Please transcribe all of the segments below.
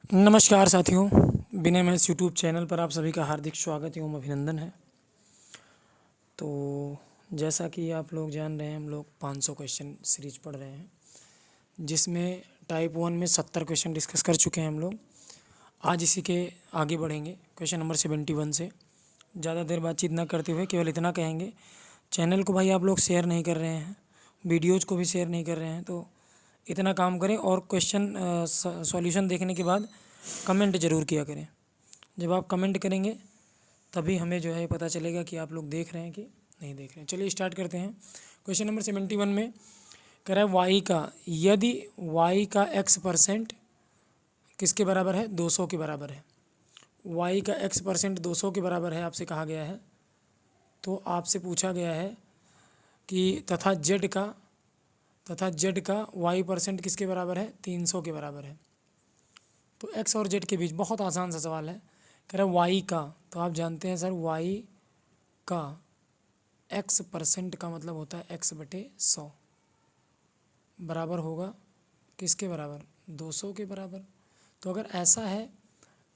नमस्कार साथियों, विनय maths YouTube channel पर आप सभी का हार्दिक स्वागत एवं अभिनंदन है। तो जैसा कि आप लोग जान रहे हैं, हम लोग 500 क्वेश्चन सीरीज पढ़ रहे हैं, जिसमें टाइप 1 में 70 क्वेश्चन डिस्कस कर चुके हैं हम लोग। आज इसी के आगे बढ़ेंगे क्वेश्चन नंबर 71 से। ज़्यादा देर बातचीत न करते हुए केवल इतना कहेंगे, चैनल को भाई आप लोग शेयर नहीं कर रहे हैं, वीडियोज़ को भी शेयर नहीं कर रहे हैं, तो इतना काम करें। और क्वेश्चन सॉल्यूशन देखने के बाद कमेंट ज़रूर किया करें। जब आप कमेंट करेंगे तभी हमें जो है पता चलेगा कि आप लोग देख रहे हैं कि नहीं देख रहे हैं। चलिए स्टार्ट करते हैं। क्वेश्चन नंबर 71 में कह रहा है वाई का, यदि वाई का x% किसके बराबर है? 200 के बराबर है। वाई का x% 200 के बराबर है आपसे कहा गया है। तो आपसे पूछा गया है कि तथा जेड का y% किसके बराबर है? 300 के बराबर है। तो x और z के बीच बहुत आसान सा सवाल है। कह रहा है y का, तो आप जानते हैं सर y का x% का मतलब होता है x/100 बराबर होगा किसके बराबर? 200 के बराबर। तो अगर ऐसा है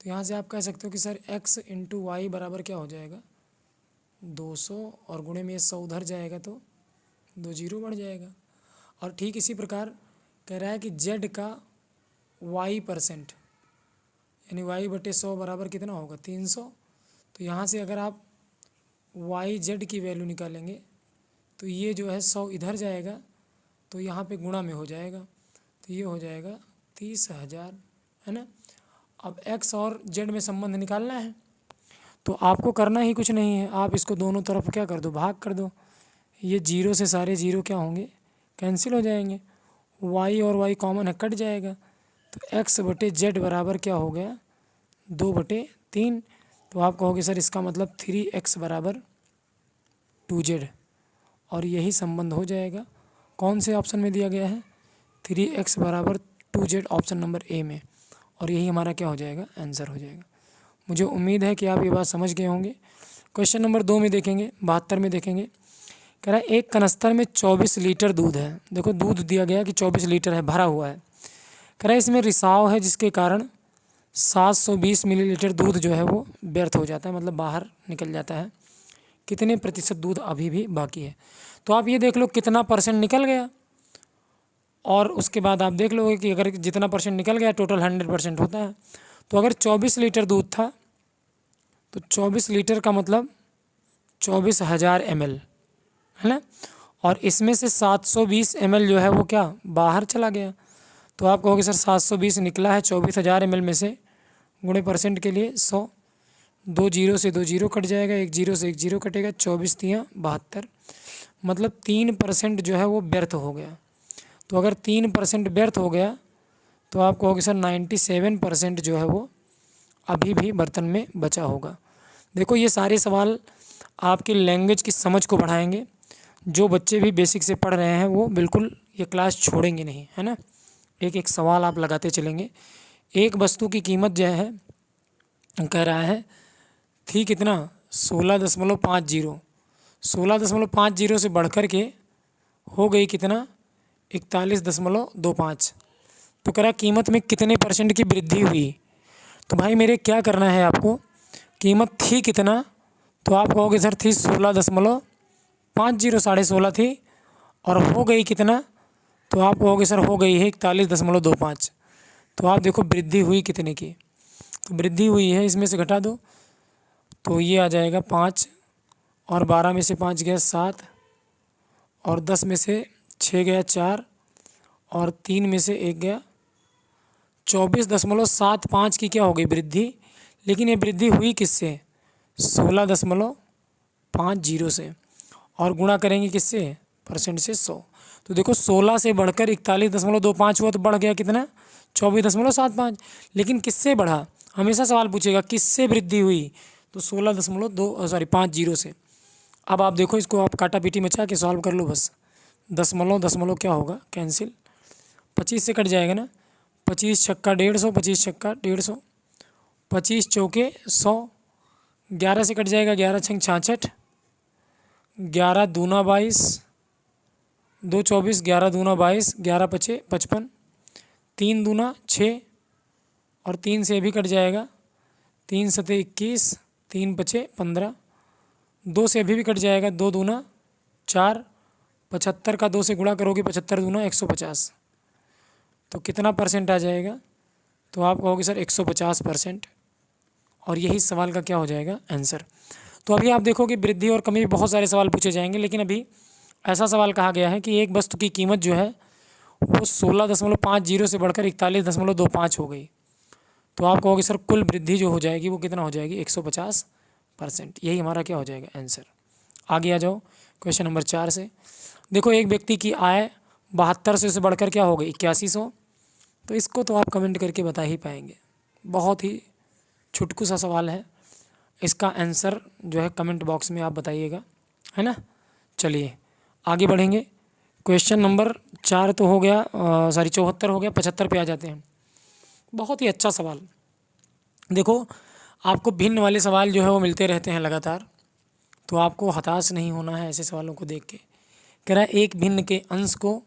तो यहाँ से आप कह सकते हो कि सर x × y बराबर क्या हो जाएगा? 200 और गुणे में 100 उधर जाएगा तो 2 जीरो बढ़ जाएगा। और ठीक इसी प्रकार कह रहा है कि z का y% यानी y/100 बराबर कितना होगा? 300। तो यहाँ से अगर आप yz की वैल्यू निकालेंगे तो ये जो है 100 इधर जाएगा तो यहाँ पे गुणा में हो जाएगा, तो ये हो जाएगा 30,000, है ना। अब x और z में संबंध निकालना है तो आपको करना ही कुछ नहीं है, आप इसको दोनों तरफ क्या कर दो? भाग कर दो। ये जीरो से सारे जीरो क्या होंगे? कैंसिल हो जाएंगे। y और y कॉमन है, कट जाएगा। तो x/z बराबर क्या हो गया? 2/3। तो आप कहोगे सर इसका मतलब 3x बराबर 2z, और यही संबंध हो जाएगा। कौन से ऑप्शन में दिया गया है? 3x बराबर 2z, ऑप्शन नंबर ए में। और यही हमारा क्या हो जाएगा? आंसर हो जाएगा। मुझे उम्मीद है कि आप ये बात समझ गए होंगे। क्वेश्चन नंबर 2 में देखेंगे, 72 में देखेंगे। कह रहा है एक कनस्तर में 24 लीटर दूध है। देखो दूध दिया गया कि 24 लीटर है, भरा हुआ है। कह रहा है इसमें रिसाव है जिसके कारण 720 मिलीलीटर दूध जो है वो व्यर्थ हो जाता है, मतलब बाहर निकल जाता है। कितने प्रतिशत दूध अभी भी बाकी है? तो आप ये देख लो कितना परसेंट निकल गया, और उसके बाद आप देख लोगे कि अगर जितना परसेंट निकल गया टोटल 100% होता है। तो अगर 24 लीटर दूध था तो 24 लीटर का मतलब 24,000 ml, है ना। और इसमें से 720 ml जो है वो क्या बाहर चला गया। तो आप कहोगे सर 720 निकला है 24,000 ml में से, गुणे परसेंट के लिए 100, 2 जीरो से 2 जीरो कट जाएगा, 1 जीरो से 1 जीरो कटेगा, 24 तियाँ 72, मतलब 3% जो है वो व्यर्थ हो गया। तो अगर 3% व्यर्थ हो गया तो आप कहोगे सर 97% जो है वो अभी भी बर्तन में बचा होगा। देखो ये सारे सवाल आपकी लैंग्वेज की समझ को बढ़ाएंगे। जो बच्चे भी बेसिक से पढ़ रहे हैं वो बिल्कुल ये क्लास छोड़ेंगे नहीं, है ना। एक एक सवाल आप लगाते चलेंगे। एक वस्तु की कीमत जो है कह रहा है थी कितना? 16.50। 16.50 से बढ़कर के हो गई कितना? 41.25। तो कह रहा कीमत में कितने परसेंट की वृद्धि हुई? तो भाई मेरे क्या करना है आपको? कीमत थी कितना? तो आप कहोगे सर थी 16.50, 16.5 थी, और हो गई कितना? तो आप कहोगे सर हो गई है 41.25। तो आप देखो वृद्धि हुई कितने की? तो वृद्धि हुई है, इसमें से घटा दो तो ये आ जाएगा 5, और 12 में से 5 गया 7, और 10 में से 6 गया 4, और 3 में से 1 गया। 24.75 की क्या हो गई? वृद्धि। लेकिन ये वृद्धि हुई किससे? 16.50 से, और गुणा करेंगे किससे? परसेंट से 100। तो देखो 16 से बढ़कर 41.25 हुआ तो बढ़ गया कितना? 24.75। लेकिन किससे बढ़ा? हमेशा सवाल पूछेगा किससे वृद्धि हुई, तो 50 से। अब आप देखो इसको आप काटा पीटी मचा के सॉल्व कर लो बस। दशमलव क्या होगा? कैंसिल। 25 से कट जाएगा ना। 25 छक्का 150, 25 छक्का 150, 25 चौके 100, 11 से कट जाएगा, 11 छंग 66, 11 दूना 22, 2 24, 11 दूना 22, 11 पचे 55, 3 दूना 6, और 3 से भी कट जाएगा, 3 सते 21, 3 पचे 15, 2 से अभी भी कट जाएगा, 2 दूना 4, 75 का 2 से गुणा करोगे, 75 दूना 150, तो कितना परसेंट आ जाएगा? तो आप कहोगे सर 150%, और यही सवाल का क्या हो जाएगा? आंसर। तो अभी आप देखोगे वृद्धि और कमी बहुत सारे सवाल पूछे जाएंगे, लेकिन अभी ऐसा सवाल कहा गया है कि एक वस्तु की कीमत जो है वो 16.50 से बढ़कर 41.25 हो गई, तो आप कहोगे सर कुल वृद्धि जो हो जाएगी वो कितना हो जाएगी? 150%। यही हमारा क्या हो जाएगा? आंसर। आगे आ जाओ क्वेश्चन नंबर 4 से। देखो, एक व्यक्ति की आय 7200 से बढ़कर क्या हो गई? 8100। तो इसको तो आप कमेंट करके बता ही पाएंगे, बहुत ही छुटकू सा सवाल है। इसका आंसर जो है कमेंट बॉक्स में आप बताइएगा, है ना। चलिए आगे बढ़ेंगे। क्वेश्चन नंबर 4 तो हो गया, 74 हो गया, 75 पे आ जाते हैं। बहुत ही अच्छा सवाल। देखो, आपको भिन्न वाले सवाल जो है वो मिलते रहते हैं लगातार, तो आपको हताश नहीं होना है ऐसे सवालों को देख के। कह रहा है एक भिन्न के अंश को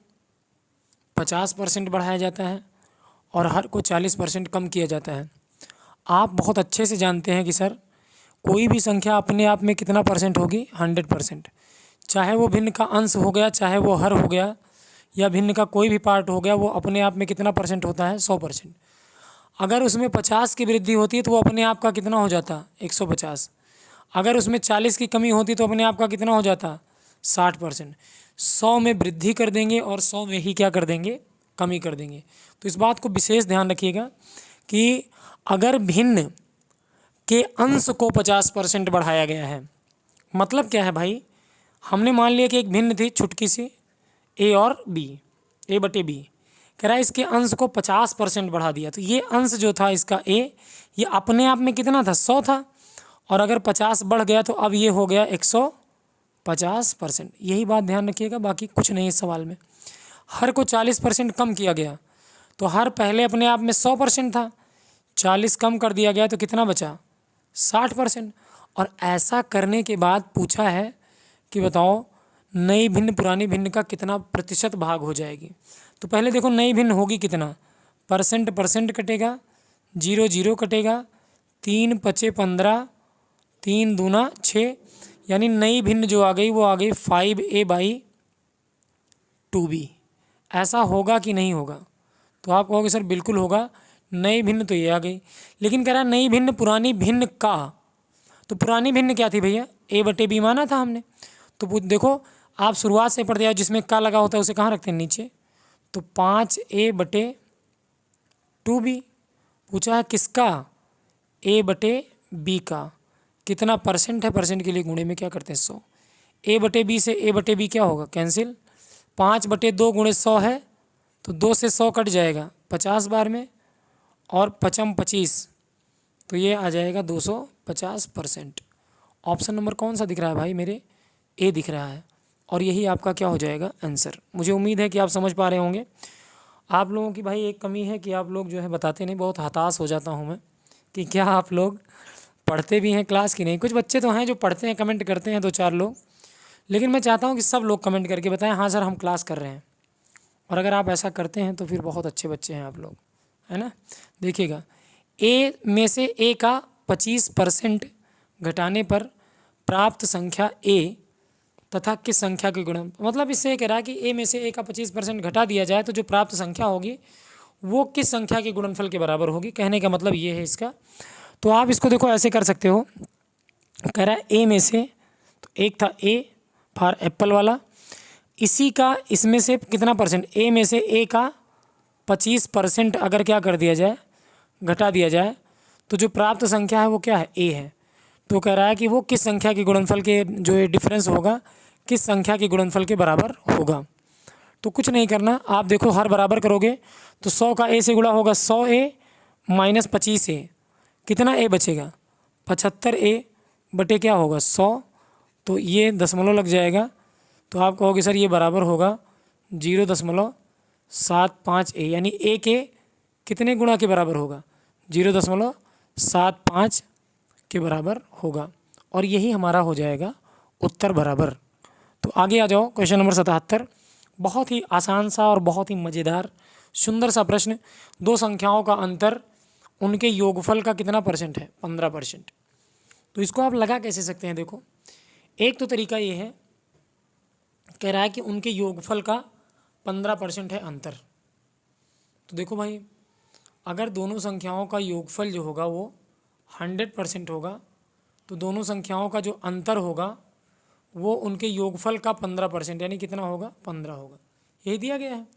50% बढ़ाया जाता है और हर को 40% कम किया जाता है। आप बहुत अच्छे से जानते हैं कि सर कोई भी संख्या अपने आप में कितना परसेंट होगी? 100%। चाहे वो भिन्न का अंश हो गया, चाहे वो हर हो गया, या भिन्न का कोई भी पार्ट हो गया, वो अपने आप में कितना परसेंट होता है? 100%। अगर उसमें 50 की वृद्धि होती है तो वो अपने आप का कितना हो जाता? 150। अगर उसमें 40 की कमी होती तो अपने आप का कितना हो जाता? 60%। 100 में वृद्धि कर देंगे और 100 में ही क्या कर देंगे? कमी कर देंगे। तो इस बात को विशेष ध्यान रखिएगा कि अगर भिन्न के अंश को 50% बढ़ाया गया है, मतलब क्या है भाई? हमने मान लिया कि एक भिन्न थी छुटकी सी, ए और बी, ए बटे बी। कह रहा है इसके अंश को 50% बढ़ा दिया, तो ये अंश जो था इसका ए, ये अपने आप में कितना था? 100 था, और अगर 50 बढ़ गया तो अब ये हो गया 150%। यही बात ध्यान रखिएगा, बाकी कुछ नहीं इस सवाल में। हर को 40% कम किया गया, तो हर पहले अपने आप में 100% था, 40 कम कर दिया गया तो कितना बचा? 60%। और ऐसा करने के बाद पूछा है कि बताओ नई भिन्न पुरानी भिन्न का कितना प्रतिशत भाग हो जाएगी। तो पहले देखो नई भिन्न होगी कितना? परसेंट कटेगा, 0 0 कटेगा, 3 पचे 15, 3 दूना 6, यानी नई भिन्न जो आ गई वो आ गई 5a/2b। ऐसा होगा कि नहीं होगा? तो आप कहोगे सर बिल्कुल होगा, नई भिन्न तो ये आ गई। लेकिन कह रहा है नई भिन्न पुरानी भिन्न का, तो पुरानी भिन्न क्या थी भैया? a/b माना था हमने। तो देखो आप शुरुआत से पढ़ते आओ, जिसमें का लगा होता है उसे कहाँ रखते हैं? नीचे। तो 5a/2b पूछा है किसका? a/b का। कितना परसेंट है? परसेंट के लिए गुणे में क्या करते हैं? 100। a/b से a/b क्या होगा? कैंसिल। 5/2 गुणे 100 है, तो 2 से 100 कट जाएगा 50 बार में, और 5 25, तो ये आ जाएगा 250%। ऑप्शन नंबर कौन सा दिख रहा है भाई मेरे? ए दिख रहा है, और यही आपका क्या हो जाएगा? आंसर। मुझे उम्मीद है कि आप समझ पा रहे होंगे। आप लोगों की भाई एक कमी है कि आप लोग जो है बताते नहीं, बहुत हताश हो जाता हूँ मैं कि क्या आप लोग पढ़ते भी हैं क्लास की नहीं। कुछ बच्चे तो हैं जो पढ़ते हैं, कमेंट करते हैं 2-4 लोग, लेकिन मैं चाहता हूँ कि सब लोग कमेंट करके बताएं हाँ सर हम क्लास कर रहे हैं। और अगर आप ऐसा करते हैं तो फिर बहुत अच्छे बच्चे हैं आप लोग, है ना। देखिएगा, ए में से ए का 25% घटाने पर प्राप्त संख्या ए तथा किस संख्या के गुणन, मतलब इससे कह रहा है कि ए में से ए का 25% घटा दिया जाए तो जो प्राप्त संख्या होगी वो किस संख्या के गुणनफल के बराबर होगी। कहने का मतलब ये है इसका। तो आप इसको देखो ऐसे कर सकते हो, कह रहा है ए में से, तो एक था ए फॉर एप्पल वाला, इसी का इसमें से कितना परसेंट? ए में से ए का 25% अगर क्या कर दिया जाए? घटा दिया जाए, तो जो प्राप्त संख्या है वो क्या है? ए है। तो कह रहा है कि वो किस संख्या के गुणनफल के जो ये डिफरेंस होगा किस संख्या के गुणनफल के बराबर होगा। तो कुछ नहीं करना, आप देखो हर बराबर करोगे तो 100 का ए से गुणा होगा, 100a माइनस 25a, कितना ए बचेगा? 75a बटे क्या होगा? 100, तो ये दशमलव लग जाएगा, तो आप कहोगे सर ये बराबर होगा 0.75a, यानी ए के कितने गुणा के बराबर होगा? 0.75 के बराबर होगा, और यही हमारा हो जाएगा उत्तर बराबर। तो आगे आ जाओ क्वेश्चन नंबर 77। बहुत ही आसान सा और बहुत ही मज़ेदार सुंदर सा प्रश्न। दो संख्याओं का अंतर उनके योगफल का कितना परसेंट है, 15%। तो इसको आप लगा कैसे सकते हैं, देखो एक तो तरीका ये है, कह रहा है कि उनके योगफल का 15% है अंतर। तो देखो भाई, अगर दोनों संख्याओं का योगफल जो होगा वो 100% होगा, तो दोनों संख्याओं का जो अंतर होगा वो उनके योगफल का 15%, यानी कितना होगा, 15 होगा। यही दिया गया है।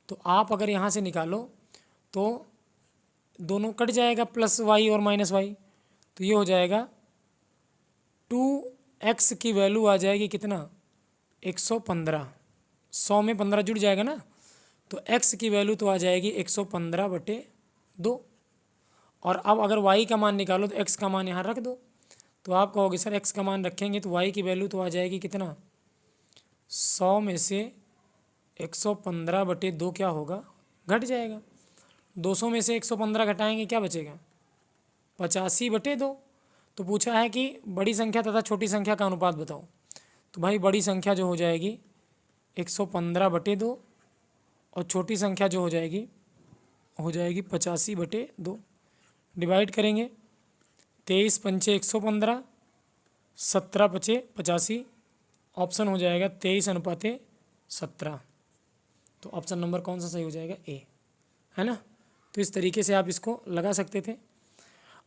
तो आप अगर यहाँ से निकालो तो दोनों कट जाएगा, प्लस वाई और माइनस वाई, तो ये हो जाएगा 2x की वैल्यू आ जाएगी कितना, 115। 100 में 15 जुड़ जाएगा ना, तो x की वैल्यू तो आ जाएगी 115/2। और अब अगर y का मान निकालो तो x का मान यहाँ रख दो। तो आप कहोगे सर x का मान रखेंगे तो y की वैल्यू तो आ जाएगी कितना, 100 में से 115/2 क्या होगा, घट जाएगा। 200 में से 115 घटाएंगे क्या बचेगा, 85/2। तो पूछा है कि बड़ी संख्या तथा छोटी संख्या का अनुपात बताओ। तो भाई बड़ी संख्या जो हो जाएगी 115/2 और छोटी संख्या जो हो जाएगी 85/2। डिवाइड करेंगे, 23 पंचे 115, 17 पचे 85। ऑप्शन हो जाएगा 23:17। तो ऑप्शन नंबर कौन सा सही हो जाएगा, ए, है ना। तो इस तरीके से आप इसको लगा सकते थे।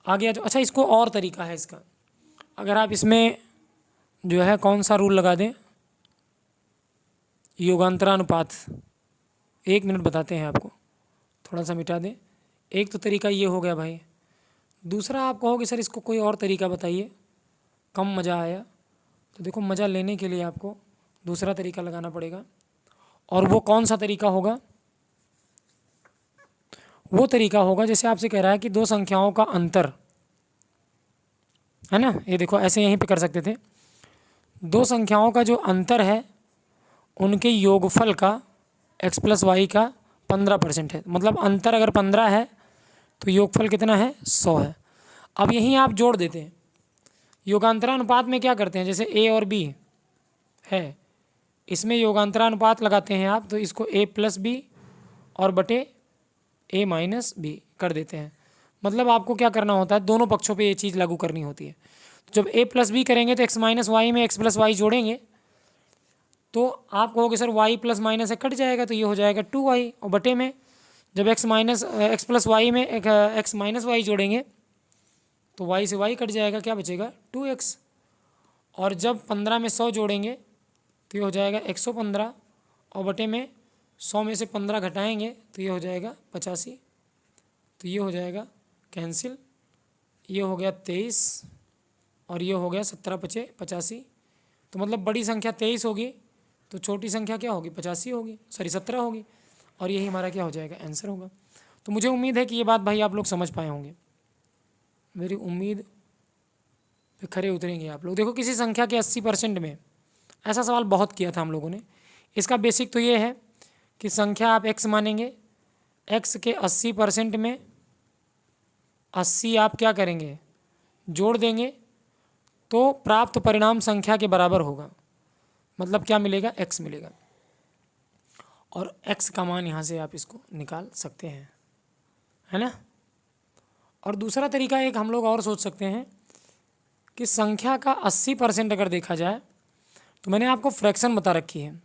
आगे तो अच्छा, इसको और तरीका है इसका, अगर आप इसमें जो है कौन सा रूल लगा दें, योगांतरानुपात। 1 मिनट बताते हैं आपको, थोड़ा सा मिटा दें। एक तो तरीका ये हो गया भाई। दूसरा आप कहोगे सर इसको कोई और तरीका बताइए, कम मज़ा आया। तो देखो मज़ा लेने के लिए आपको दूसरा तरीका लगाना पड़ेगा। और वो कौन सा तरीका होगा, वो तरीका होगा जैसे आपसे कह रहा है कि दो संख्याओं का अंतर है ना, ये देखो ऐसे यहीं पे कर सकते थे। दो संख्याओं का जो अंतर है उनके योगफल का x + y का 15% है। मतलब अंतर अगर 15 है तो योगफल कितना है, 100 है। अब यहीं आप जोड़ देते हैं। योगांतरानुपात में क्या करते हैं, जैसे a और b है, इसमें योगांतरानुपात लगाते हैं आप, तो इसको a+b और बटे a-b कर देते हैं। मतलब आपको क्या करना होता है, दोनों पक्षों पे ये चीज़ लागू करनी होती है। तो जब a+b करेंगे तो x - y में x + y जोड़ेंगे तो आप कहोगे सर y + माइनस कट जाएगा, तो ये हो जाएगा 2y। और बटे में जब x + y में x - y जोड़ेंगे तो y से y कट जाएगा, क्या बचेगा, 2x। और जब 15 में 100 जोड़ेंगे तो ये हो जाएगा 115। और बटे में 100 में से 15 घटाएंगे तो ये हो जाएगा 85। तो ये हो जाएगा कैंसिल, ये हो गया 23 और ये हो गया 17 पचे 85। तो मतलब बड़ी संख्या 23 होगी तो छोटी संख्या क्या होगी, 85 होगी, सॉरी 17 होगी। और यही हमारा क्या हो जाएगा, आंसर होगा। तो मुझे उम्मीद है कि ये बात भाई आप लोग समझ पाए होंगे। मेरी उम्मीद पे खरे उतरेंगे आप लोग। देखो किसी संख्या के 80% में, ऐसा सवाल बहुत किया था हम लोगों ने। इसका बेसिक तो ये है कि संख्या आप x मानेंगे, x के 80% में 80 आप क्या करेंगे, जोड़ देंगे, तो प्राप्त परिणाम संख्या के बराबर होगा। मतलब क्या मिलेगा, x मिलेगा। और x का मान यहाँ से आप इसको निकाल सकते हैं, है ना। और दूसरा तरीका एक हम लोग और सोच सकते हैं कि संख्या का 80% अगर देखा जाए, तो मैंने आपको फ्रैक्शन बता रखी है।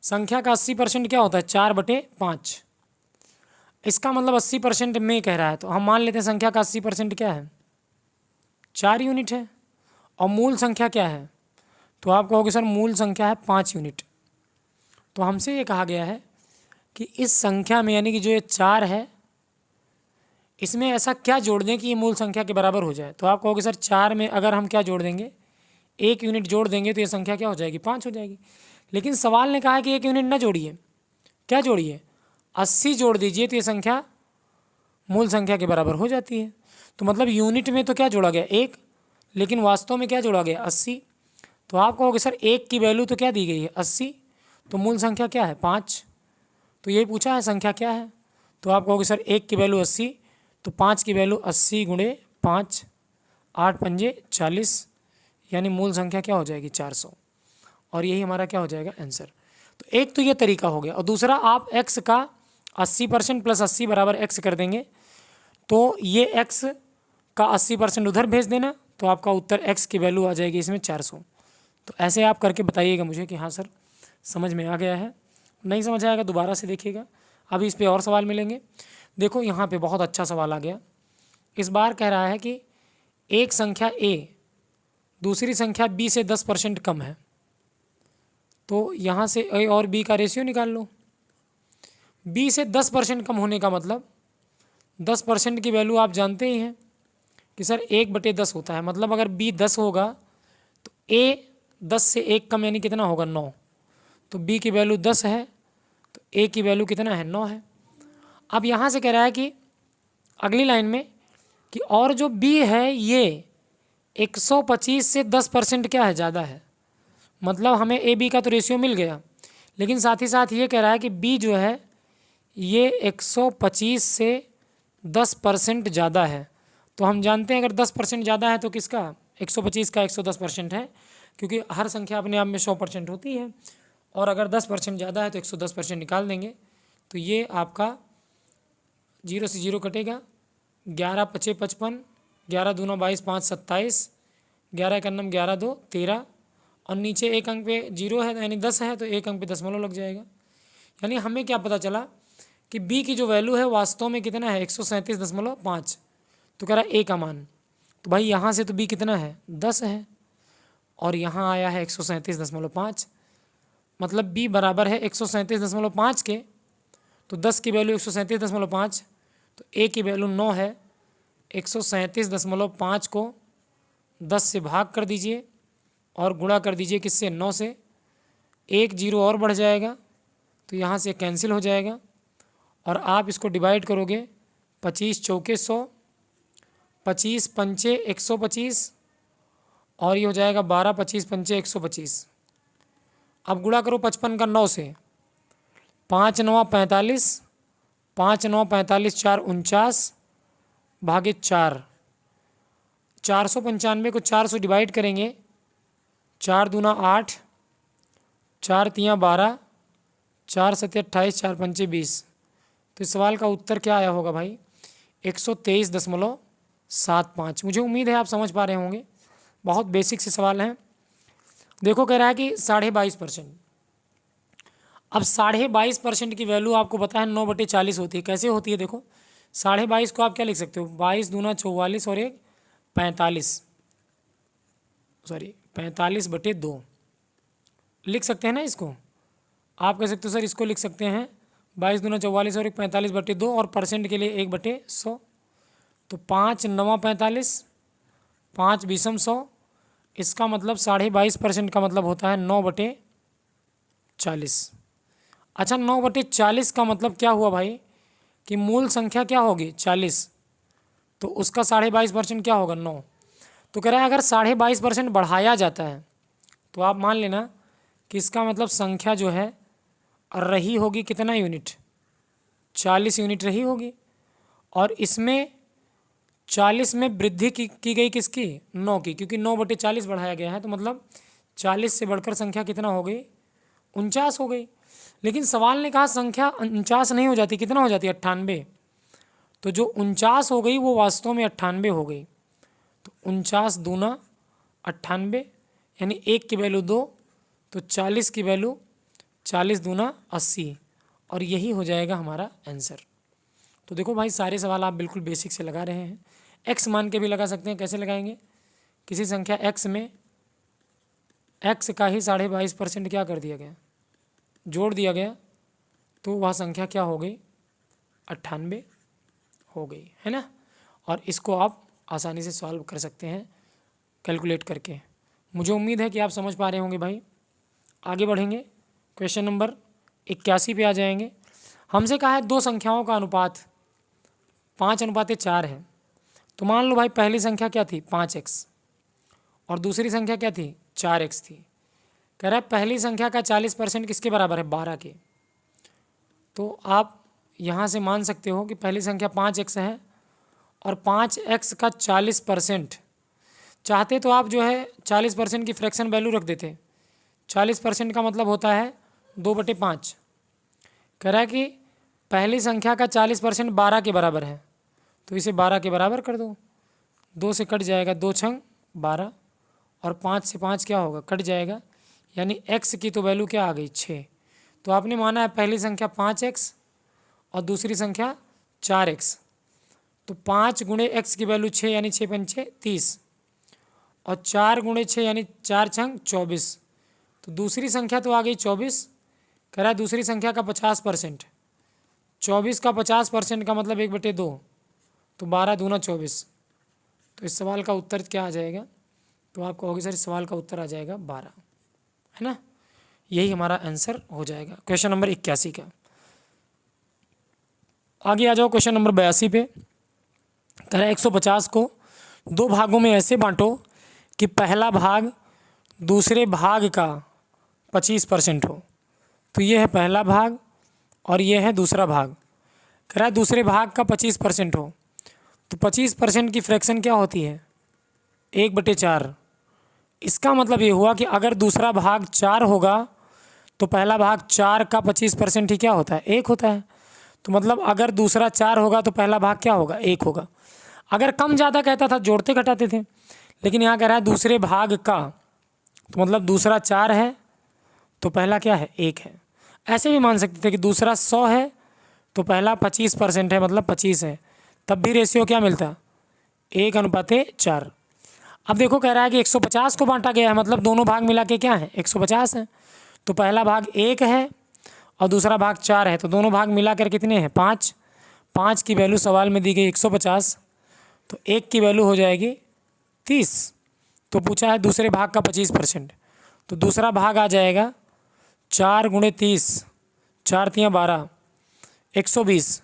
संख्या का 80% क्या होता है, 4/5। इसका मतलब 80% में कह रहा है, तो हम मान लेते हैं संख्या का 80% क्या है, 4 यूनिट है। और मूल संख्या क्या है, तो आप कहोगे सर मूल संख्या है 5 यूनिट। तो हमसे ये कहा गया है कि इस संख्या में, यानी कि जो ये 4 है, इसमें ऐसा क्या जोड़ दें कि ये मूल संख्या के बराबर हो जाए। तो आप कहोगे सर 4 में अगर हम क्या जोड़ देंगे, 1 यूनिट जोड़ देंगे तो ये संख्या क्या हो जाएगी, 5 हो जाएगी। लेकिन सवाल ने कहा है कि 1 यूनिट ना जोड़िए, क्या जोड़िए, 80 जोड़ दीजिए, तो ये संख्या मूल संख्या के बराबर हो जाती है। तो मतलब यूनिट में तो क्या जोड़ा गया, 1, लेकिन वास्तव में क्या जोड़ा गया, 80। तो आप कहोगे सर 1 की वैल्यू तो क्या दी गई है, 80, तो मूल संख्या क्या है, 5। तो यही पूछा है संख्या क्या है। तो आप कहोगे सर 1 की वैल्यू 80, तो 5 की वैल्यू 80 × 5, 8 पंजे 40, यानी मूल संख्या क्या हो जाएगी, 400। और यही हमारा क्या हो जाएगा, आंसर। तो एक तो ये तरीका हो गया। और दूसरा, आप x का 80% + 80 = x कर देंगे, तो ये x का 80% उधर भेज देना, तो आपका उत्तर x की वैल्यू आ जाएगी इसमें 400। तो ऐसे आप करके बताइएगा मुझे कि हाँ सर समझ में आ गया है। नहीं समझ आएगा दोबारा से देखिएगा, अभी इस पे और सवाल मिलेंगे। देखो यहाँ पे बहुत अच्छा सवाल आ गया। इस बार कह रहा है कि एक संख्या a दूसरी संख्या b से 10% कम है, तो यहाँ से a और b का रेशियो निकाल लो। b से 10% कम होने का मतलब 10% की वैल्यू आप जानते ही हैं कि सर 1/10 होता है, मतलब अगर b 10 होगा तो a 10 से 1 कम यानी कितना होगा 9। तो b की वैल्यू 10 है तो a की वैल्यू कितना है 9 है। अब यहाँ से कह रहा है कि अगली लाइन में कि और जो b है ये 125 से 10% क्या है ज़्यादा है, मतलब हमें ए बी का तो रेशियो मिल गया, लेकिन साथ ही साथ ये कह रहा है कि b जो है ये 125 से 10% ज़्यादा है। तो हम जानते हैं अगर 10% ज़्यादा है तो किसका 125 का 110% है, क्योंकि हर संख्या अपने आप में 100% होती है, और अगर 10% ज़्यादा है तो 110% निकाल देंगे। तो ये आपका 0 से 0 कटेगा, 11 पचे 55, 11 दूना 22, 5 27, 11 का नम 11 2 13, और नीचे एक अंक पे 0 है यानी 10 है तो एक अंक पे दशमलव लग जाएगा। यानी हमें क्या पता चला कि b की जो वैल्यू है वास्तव में कितना है 137.5। तो कह रहा है a का मान, तो भाई यहाँ से तो b कितना है 10 है और यहाँ आया है 137.5, मतलब b बराबर है 137.5 के। तो 10 की वैल्यू 137.5, तो a की वैल्यू 9 है। 137.5 को 10 से भाग कर दीजिए और गुणा कर दीजिए किससे 9 से, एक जीरो और बढ़ जाएगा तो यहाँ से कैंसिल हो जाएगा, और आप इसको डिवाइड करोगे 25 चौके 100, 25 पंचे 125, और ये हो जाएगा 12 25 पंचे 125। अब गुणा करो 55 का 9 से, 5 9 45, 5 9 45, 4 49 भागे 4, 495 को 4 से डिवाइड करेंगे, 4 दूना 8, 4 तियाँ 12, 4 सत्ते 28, 4 पंचे 20। तो इस सवाल का उत्तर क्या आया होगा भाई 123.75। मुझे उम्मीद है आप समझ पा रहे होंगे, बहुत बेसिक से सवाल हैं। देखो कह रहा है कि 22.5%। अब 22.5% की वैल्यू आपको पता है 9/40 होती है। कैसे होती है देखो, 22.5 को आप क्या लिख सकते हो 22 दूना 44 और 1 45, सॉरी 45/2 लिख सकते हैं ना। इसको आप कह सकते हो सर इसको लिख सकते हैं 22 दूना 44 और 1 45/2, और परसेंट के लिए 1/100। तो 5 9 45, 5 बीसम 100, इसका मतलब 22.5% का मतलब होता है 9/40। अच्छा 9/40 का मतलब क्या हुआ भाई कि मूल संख्या क्या होगी 40, तो उसका 22.5% क्या होगा 9। तो कह रहा है अगर 22.5% बढ़ाया जाता है तो आप मान लेना कि इसका मतलब संख्या जो है रही होगी कितना यूनिट 40 यूनिट रही होगी, और इसमें 40 में वृद्धि की गई किसकी 9 की, क्योंकि 9/40 बढ़ाया गया है, तो मतलब 40 से बढ़कर संख्या कितना हो गई 49 हो गई। लेकिन सवाल ने कहा संख्या 49 नहीं हो जाती, कितना हो जाती है 98। तो जो 49 हो गई वो वास्तव में 98 हो गई। तो 49 दूना 98, यानी 1 की वैल्यू 2, तो 40 की वैल्यू 40 दूना 80, और यही हो जाएगा हमारा आंसर। तो देखो भाई सारे सवाल आप बिल्कुल बेसिक से लगा रहे हैं। एक्स मान के भी लगा सकते हैं। कैसे लगाएंगे, किसी संख्या एक्स में एक्स का ही 22.5% क्या कर दिया गया जोड़ दिया गया, तो वह संख्या क्या हो गई 98 हो गई है ना। और इसको आप आसानी से सॉल्व कर सकते हैं कैलकुलेट करके। मुझे उम्मीद है कि आप समझ पा रहे होंगे भाई। आगे बढ़ेंगे, क्वेश्चन नंबर 81 पे आ जाएंगे। हमसे कहा है दो संख्याओं का अनुपात 5:4 है। तो मान लो भाई पहली संख्या क्या थी 5x और दूसरी संख्या क्या थी 4x थी। कह रहा है पहली संख्या का 40% किसके बराबर है 12 के। तो आप यहाँ से मान सकते हो कि पहली संख्या 5x है और 5x का 40% चाहते तो आप जो है 40% की फ्रैक्शन वैल्यू रख देते। 40% का मतलब होता है 2/5। कह रहा है कि पहली संख्या का 40% 12 के बराबर है, तो इसे 12 के बराबर कर दो। 2 से कट जाएगा, 2 छंग 12, और 5 से 5 क्या होगा, कट जाएगा, यानी x की तो वैल्यू क्या आ गई 6। तो आपने माना है पहली संख्या 5x और दूसरी संख्या 4x, तो 5 गुणे x की वैल्यू 6 यानी 6 पंचे 30, और 4 गुणे 6 यानी 4 छंग 24। तो दूसरी संख्या तो आ गई 24, कह रहा है दूसरी संख्या का 50%। 24 का 50% का मतलब 1/2, तो 12 दूना 24। तो इस सवाल का उत्तर क्या आ जाएगा, तो आप कहोगे सर इस सवाल का उत्तर आ जाएगा 12, है ना। यही हमारा आंसर हो जाएगा क्वेश्चन नंबर 81 का। आगे आ जाओ क्वेश्चन नंबर 82 पे। कह रहा है 150 को 2 भागों में ऐसे बांटो कि पहला भाग दूसरे भाग का 25% हो। तो ये है पहला भाग और ये है दूसरा भाग। कह रहा है दूसरे भाग का 25% हो, तो 25% की फ्रैक्शन क्या होती है, 1/4। इसका मतलब ये हुआ कि अगर दूसरा भाग 4 होगा तो पहला भाग 4 का 25% ही क्या होता है, 1 होता है। तो मतलब अगर दूसरा 4 होगा तो पहला भाग क्या होगा, 1 होगा। अगर कम ज़्यादा कहता था जोड़ते घटाते थे, लेकिन यहाँ कह रहा है दूसरे भाग का, तो मतलब दूसरा 4 है तो पहला क्या है, 1 है। ऐसे भी मान सकते थे कि दूसरा 100 है तो पहला 25% है, मतलब 25 है, तब भी रेशियो क्या मिलता, 1/4। अब देखो कह रहा है कि 150 को बांटा गया है, मतलब दोनों भाग मिला के क्या है, 150 है। तो पहला भाग 1 है और दूसरा भाग 4 है, तो दोनों भाग मिलाकर कितने हैं, 5। 5 की वैल्यू सवाल में दी गई 150, तो 1 की वैल्यू हो जाएगी 30। तो पूछा है दूसरे भाग का 25%, तो दूसरा भाग आ जाएगा 4 गुणे 30, 4 तियाँ 12, 120।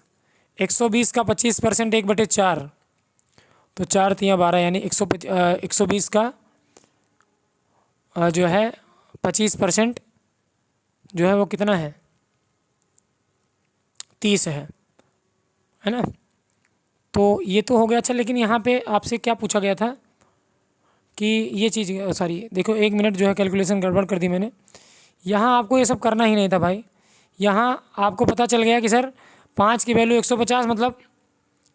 120 का 25% 1/4, तो 4 तियाँ 12 यानी 120 का जो है 25% जो है वो कितना है, 30 है ना। तो ये तो हो गया। अच्छा लेकिन यहाँ पे आपसे क्या पूछा गया था कि ये चीज़, सॉरी देखो 1 मिनट जो है कैलकुलेशन गड़बड़ कर दी मैंने। यहाँ आपको ये सब करना ही नहीं था भाई। यहाँ आपको पता चल गया कि सर 5 की वैल्यू 150, मतलब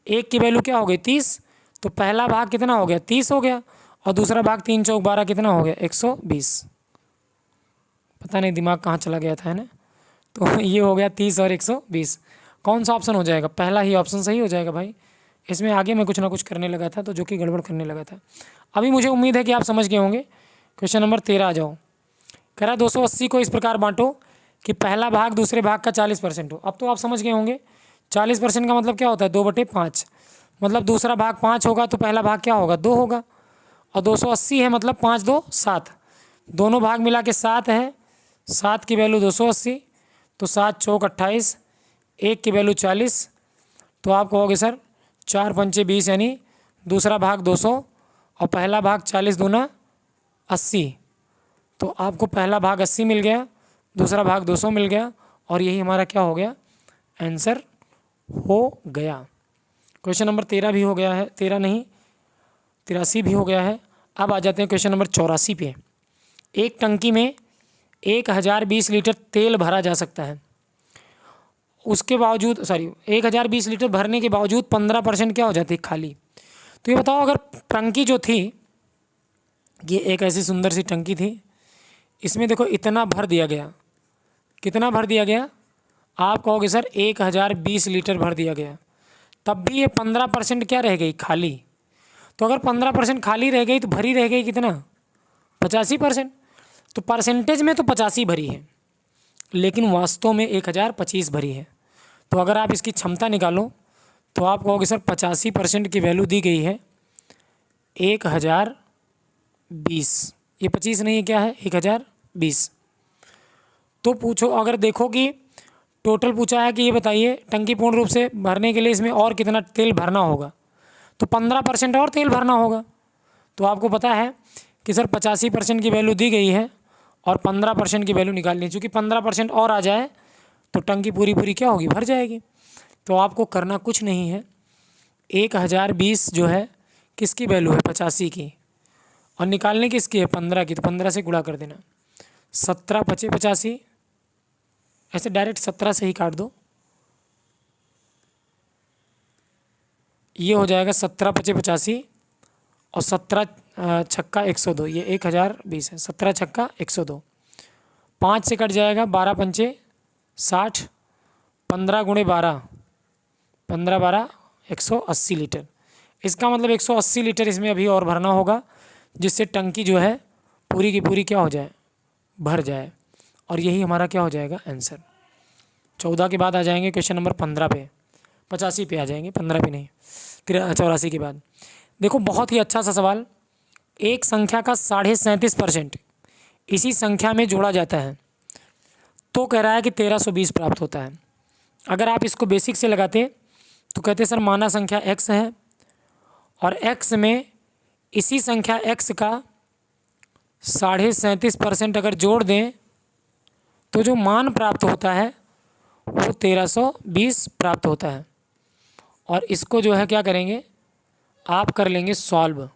1 की वैल्यू क्या हो गई 30, तो पहला भाग कितना हो गया 30 हो गया, और दूसरा भाग 3 चौक 12 कितना हो गया 120। पता नहीं दिमाग कहाँ चला गया था, है ना। तो ये हो गया 30 और 120। कौन सा ऑप्शन हो जाएगा, पहला ही ऑप्शन सही हो जाएगा भाई। इसमें आगे मैं कुछ ना कुछ करने लगा था तो जो कि गड़बड़ करने लगा था। अभी मुझे उम्मीद है कि आप समझ गए होंगे। क्वेश्चन नंबर 13 आ जाओ। कह रहा है 280 को इस प्रकार बांटो कि पहला भाग दूसरे भाग का 40% हो। अब तो आप समझ गए होंगे 40% का मतलब क्या होता है, 2/5। मतलब दूसरा भाग 5 होगा तो पहला भाग क्या होगा, 2 होगा। और 280 है मतलब 5 2 7, दोनों भाग मिला के 7 है। 7 की वैल्यू 280, तो 7 चौक 28, 1 की वैल्यू 40। तो आप कहोगे सर 4 पंचे 20 यानी दूसरा भाग 200 और पहला भाग 40 दूना 80। तो आपको पहला भाग 80 मिल गया, दूसरा भाग 200 मिल गया, और यही हमारा क्या हो गया, आंसर हो गया। क्वेश्चन नंबर 13 भी हो गया है, 13 नहीं 83 भी हो गया है। अब आ जाते हैं क्वेश्चन नंबर 84 पे। एक टंकी में 1020 लीटर तेल भरा जा सकता है, उसके बावजूद 1020 लीटर भरने के बावजूद 15% क्या हो जाती है, खाली। तो ये बताओ अगर टंकी जो थी, ये एक ऐसी सुंदर सी टंकी थी, इसमें देखो इतना भर दिया गया, कितना भर दिया गया, आप कहोगे सर 1020 लीटर भर दिया गया, तब भी ये 15% क्या रह गई, खाली। तो अगर 15% खाली रह गई तो भरी रह गई कितना, 85%। तो परसेंटेज में तो 85 भरी है, लेकिन वास्तव में 1025 भरी है। तो अगर आप इसकी क्षमता निकालो तो आप कहोगे सर 85% की वैल्यू दी गई है 1020, ये 25 नहीं है, क्या है 1020। तो पूछो, अगर देखो कि टोटल पूछा है कि ये बताइए टंकी पूर्ण रूप से भरने के लिए इसमें और कितना तेल भरना होगा, तो 15% और तेल भरना होगा। तो आपको पता है कि सर 85% की वैल्यू दी गई है और 15% की वैल्यू निकालनी है, चूँकि 15% और आ जाए तो टंकी पूरी पूरी क्या होगी, भर जाएगी। तो आपको करना कुछ नहीं है, 1020 जो है किसकी वैल्यू है, 85 की, और निकालने किसकी है, 15 की। तो 15 से गुणा कर देना, 17 पचे 85, ऐसे डायरेक्ट 17 से ही काट दो, ये हो जाएगा 17×5 = 85 और 17×6 = 102, ये 1020 है। 17×6 = 102। 5 से कट जाएगा, 12×5 = 60, 15×12 15×12 180 लीटर। इसका मतलब 180 लीटर इसमें अभी और भरना होगा, जिससे टंकी जो है पूरी की पूरी क्या हो जाए, भर जाए। और यही हमारा क्या हो जाएगा, आंसर। 14 के बाद आ जाएंगे क्वेश्चन नंबर 15 पे, 85 पे आ जाएंगे, 15 पे नहीं, 84 के बाद। देखो बहुत ही अच्छा सा सवाल। एक संख्या का 37.5% इसी संख्या में जोड़ा जाता है तो कह रहा है कि 1320 प्राप्त होता है। अगर आप इसको बेसिक से लगाते तो कहते सर माना संख्या x है और x में इसी संख्या x का 37.5% अगर जोड़ दें तो जो मान प्राप्त होता है वो 1320 प्राप्त होता है। और इसको जो है क्या करेंगे, आप कर लेंगे सॉल्व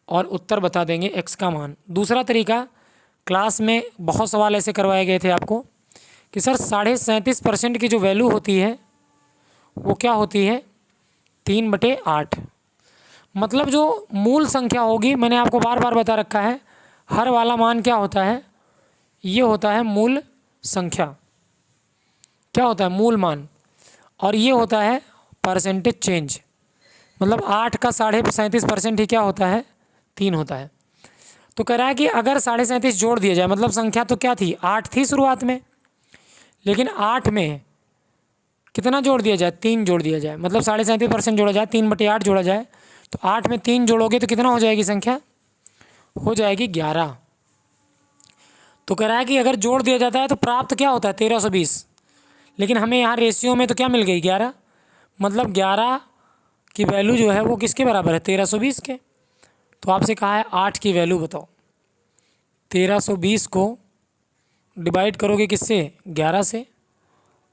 और उत्तर बता देंगे x का मान। दूसरा तरीका, क्लास में बहुत सवाल ऐसे करवाए गए थे आपको कि सर 37.5% की जो वैल्यू होती है वो क्या होती है, 3/8। मतलब जो मूल संख्या होगी, मैंने आपको बार बार बता रखा है, हर वाला मान क्या होता है, ये होता है मूल संख्या, क्या होता है, मूल मान। और ये होता है परसेंटेज चेंज। मतलब 8 का 37.5% ही क्या होता है, 3 होता है। तो कह रहा है कि अगर 37.5 जोड़ दिया जाए, मतलब संख्या तो क्या थी, 8 थी शुरुआत में, लेकिन 8 में कितना जोड़ दिया जाए, 3 जोड़ दिया जाए। मतलब 37.5% जोड़ा जाए, 3/8 जोड़ा जाए, तो 8 में 3 जोड़ोगे तो कितना हो जाएगी संख्या, हो जाएगी 11। तो कह रहा है कि अगर जोड़ दिया जाता है तो प्राप्त क्या होता है, 1320। लेकिन हमें यहाँ रेशियो में तो क्या मिल गई, 11। मतलब 11 की वैल्यू जो है वो किसके बराबर है, 1320 के। तो आपसे कहा है 8 की वैल्यू बताओ। 1320 को डिवाइड करोगे किससे, 11 से,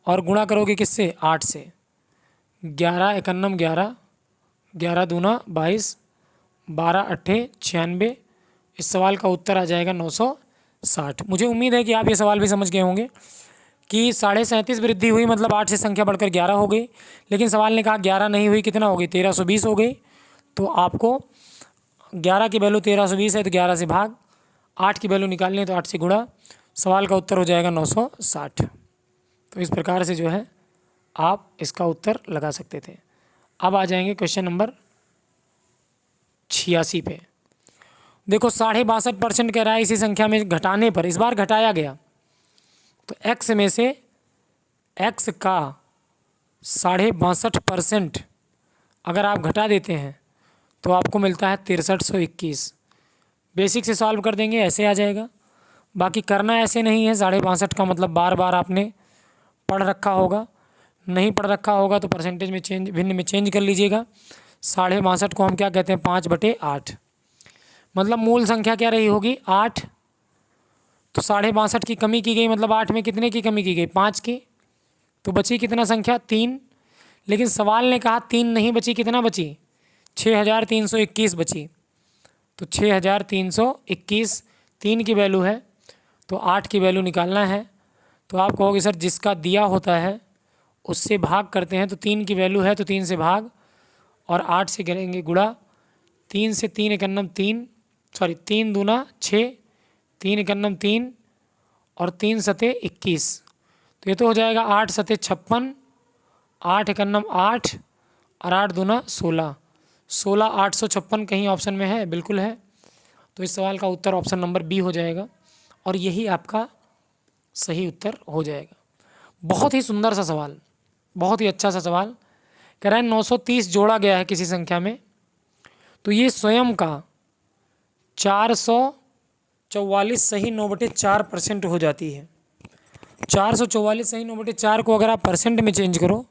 और गुणा करोगे किससे, 8 से। 11 × 11, 11 दूना 22, 12 8 96। इस सवाल का उत्तर आ जाएगा 960। मुझे उम्मीद है कि आप ये सवाल भी समझ गए होंगे कि 37.5 वृद्धि हुई, मतलब 8 से संख्या बढ़कर 11 हो गई। लेकिन सवाल ने कहा 11 नहीं हुई, कितना हो गई, 1320 हो गई। तो आपको 11 की वैल्यू 1320 है तो 11 से भाग, 8 की वैल्यू निकालनी है तो 8 से गुणा। सवाल का उत्तर हो जाएगा 960। तो इस प्रकार से जो है आप इसका उत्तर लगा सकते थे। अब आ जाएंगे क्वेश्चन नंबर 86 पे। देखो 62.5% कह रहा है इसी संख्या में घटाने पर, इस बार घटाया गया, तो x में से x का 62.5% अगर आप घटा देते हैं तो आपको मिलता है 6321। बेसिक से सॉल्व कर देंगे, ऐसे आ जाएगा। बाकी करना ऐसे नहीं है, 62.5 का मतलब बार बार आपने पढ़ रखा होगा, नहीं पढ़ रखा होगा तो परसेंटेज में चेंज, भिन्न में चेंज कर लीजिएगा। 62.5 को हम क्या कहते हैं, 5/8। मतलब मूल संख्या क्या रही होगी, 8। तो 62.5 की कमी की गई, मतलब 8 में कितने की कमी की गई, 5 की। तो बची कितना संख्या, 3। लेकिन सवाल ने कहा 3 नहीं बची, कितना बची, 6321 बची। तो 6321 3 की वैल्यू है, तो 8 की वैल्यू निकालना है। तो आप कहोगे सर जिसका दिया होता है उससे भाग करते हैं, तो 3 की वैल्यू है तो 3 से भाग और 8 से करेंगे गुणा। 3 से 3 × 3, सॉरी 3 दूना 6, 3 × 3 और 3 सते 21। तो ये तो हो जाएगा 8 सते 56, 8 × 8 और 8 दूना 16, 856 कहीं ऑप्शन में है, बिल्कुल है। तो इस सवाल का उत्तर ऑप्शन नंबर बी हो जाएगा और यही आपका सही उत्तर हो जाएगा। बहुत ही सुंदर सा सवाल, बहुत ही अच्छा सा सवाल। कह रहा है 930 जोड़ा गया है किसी संख्या में, तो ये स्वयं का 444 सही 9/4% हो जाती है। 444 सही 9/4 को अगर आप परसेंट में चेंज करो,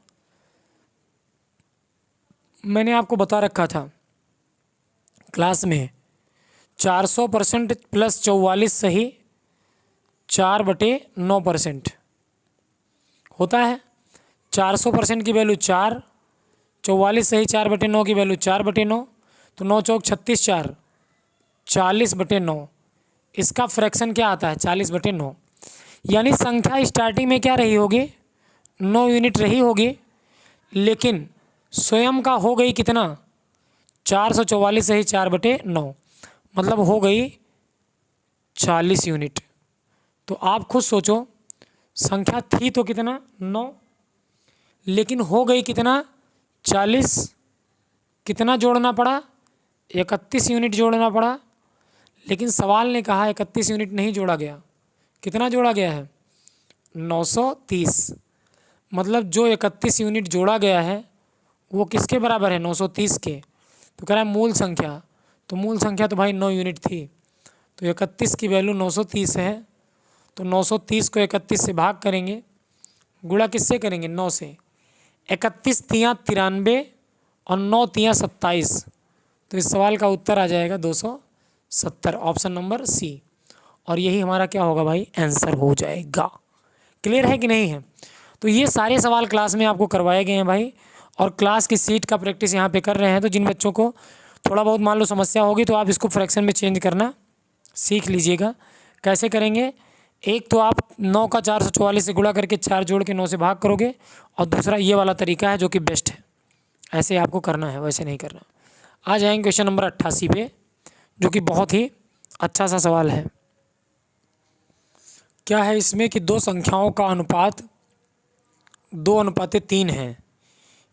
मैंने आपको बता रखा था क्लास में, 400% + 44 सही 4/9% होता है। 400% की वैल्यू 4, 44 सही 4/9 की वैल्यू 4/9, तो 9 चौक 36, 4 40/9। इसका फ्रैक्शन क्या आता है, 40/9। यानी संख्या स्टार्टिंग में क्या रही होगी, 9 यूनिट रही होगी, लेकिन स्वयं का हो गई कितना, 444 है 4/9, मतलब हो गई 40 यूनिट। तो आप खुद सोचो, संख्या थी तो कितना 9, लेकिन हो गई कितना 40, कितना जोड़ना पड़ा, 31 यूनिट जोड़ना पड़ा। लेकिन सवाल ने कहा 31 यूनिट नहीं जोड़ा गया, कितना जोड़ा गया है 930। मतलब जो 31 यूनिट जोड़ा गया है वो किसके बराबर है, 930 के। तो कह रहा है मूल संख्या, तो मूल संख्या तो भाई 9 यूनिट थी, तो 31 की वैल्यू 930 है। तो 930 को 31 से भाग करेंगे, गुणा किससे करेंगे 9 से। 31 तियाँ 93 और 9 तियाँ 27, तो इस सवाल का उत्तर आ जाएगा 270, ऑप्शन नंबर सी। और यही हमारा क्या होगा भाई, आंसर हो जाएगा। क्लियर है कि नहीं है। तो ये सारे सवाल क्लास में आपको करवाए गए हैं भाई, और क्लास की सीट का प्रैक्टिस यहाँ पे कर रहे हैं। तो जिन बच्चों को थोड़ा बहुत मान लो समस्या होगी तो आप इसको फ्रैक्शन में चेंज करना सीख लीजिएगा। कैसे करेंगे, एक तो आप 9 का 444 से गुणा करके 4 जोड़ के 9 से भाग करोगे, और दूसरा ये वाला तरीका है जो कि बेस्ट है, ऐसे आपको करना है, वैसे नहीं करना। आ जाएंगे क्वेश्चन नंबर 88 पे, जो कि बहुत ही अच्छा सा सवाल है। क्या है इसमें कि दो संख्याओं का अनुपात 2:3 है।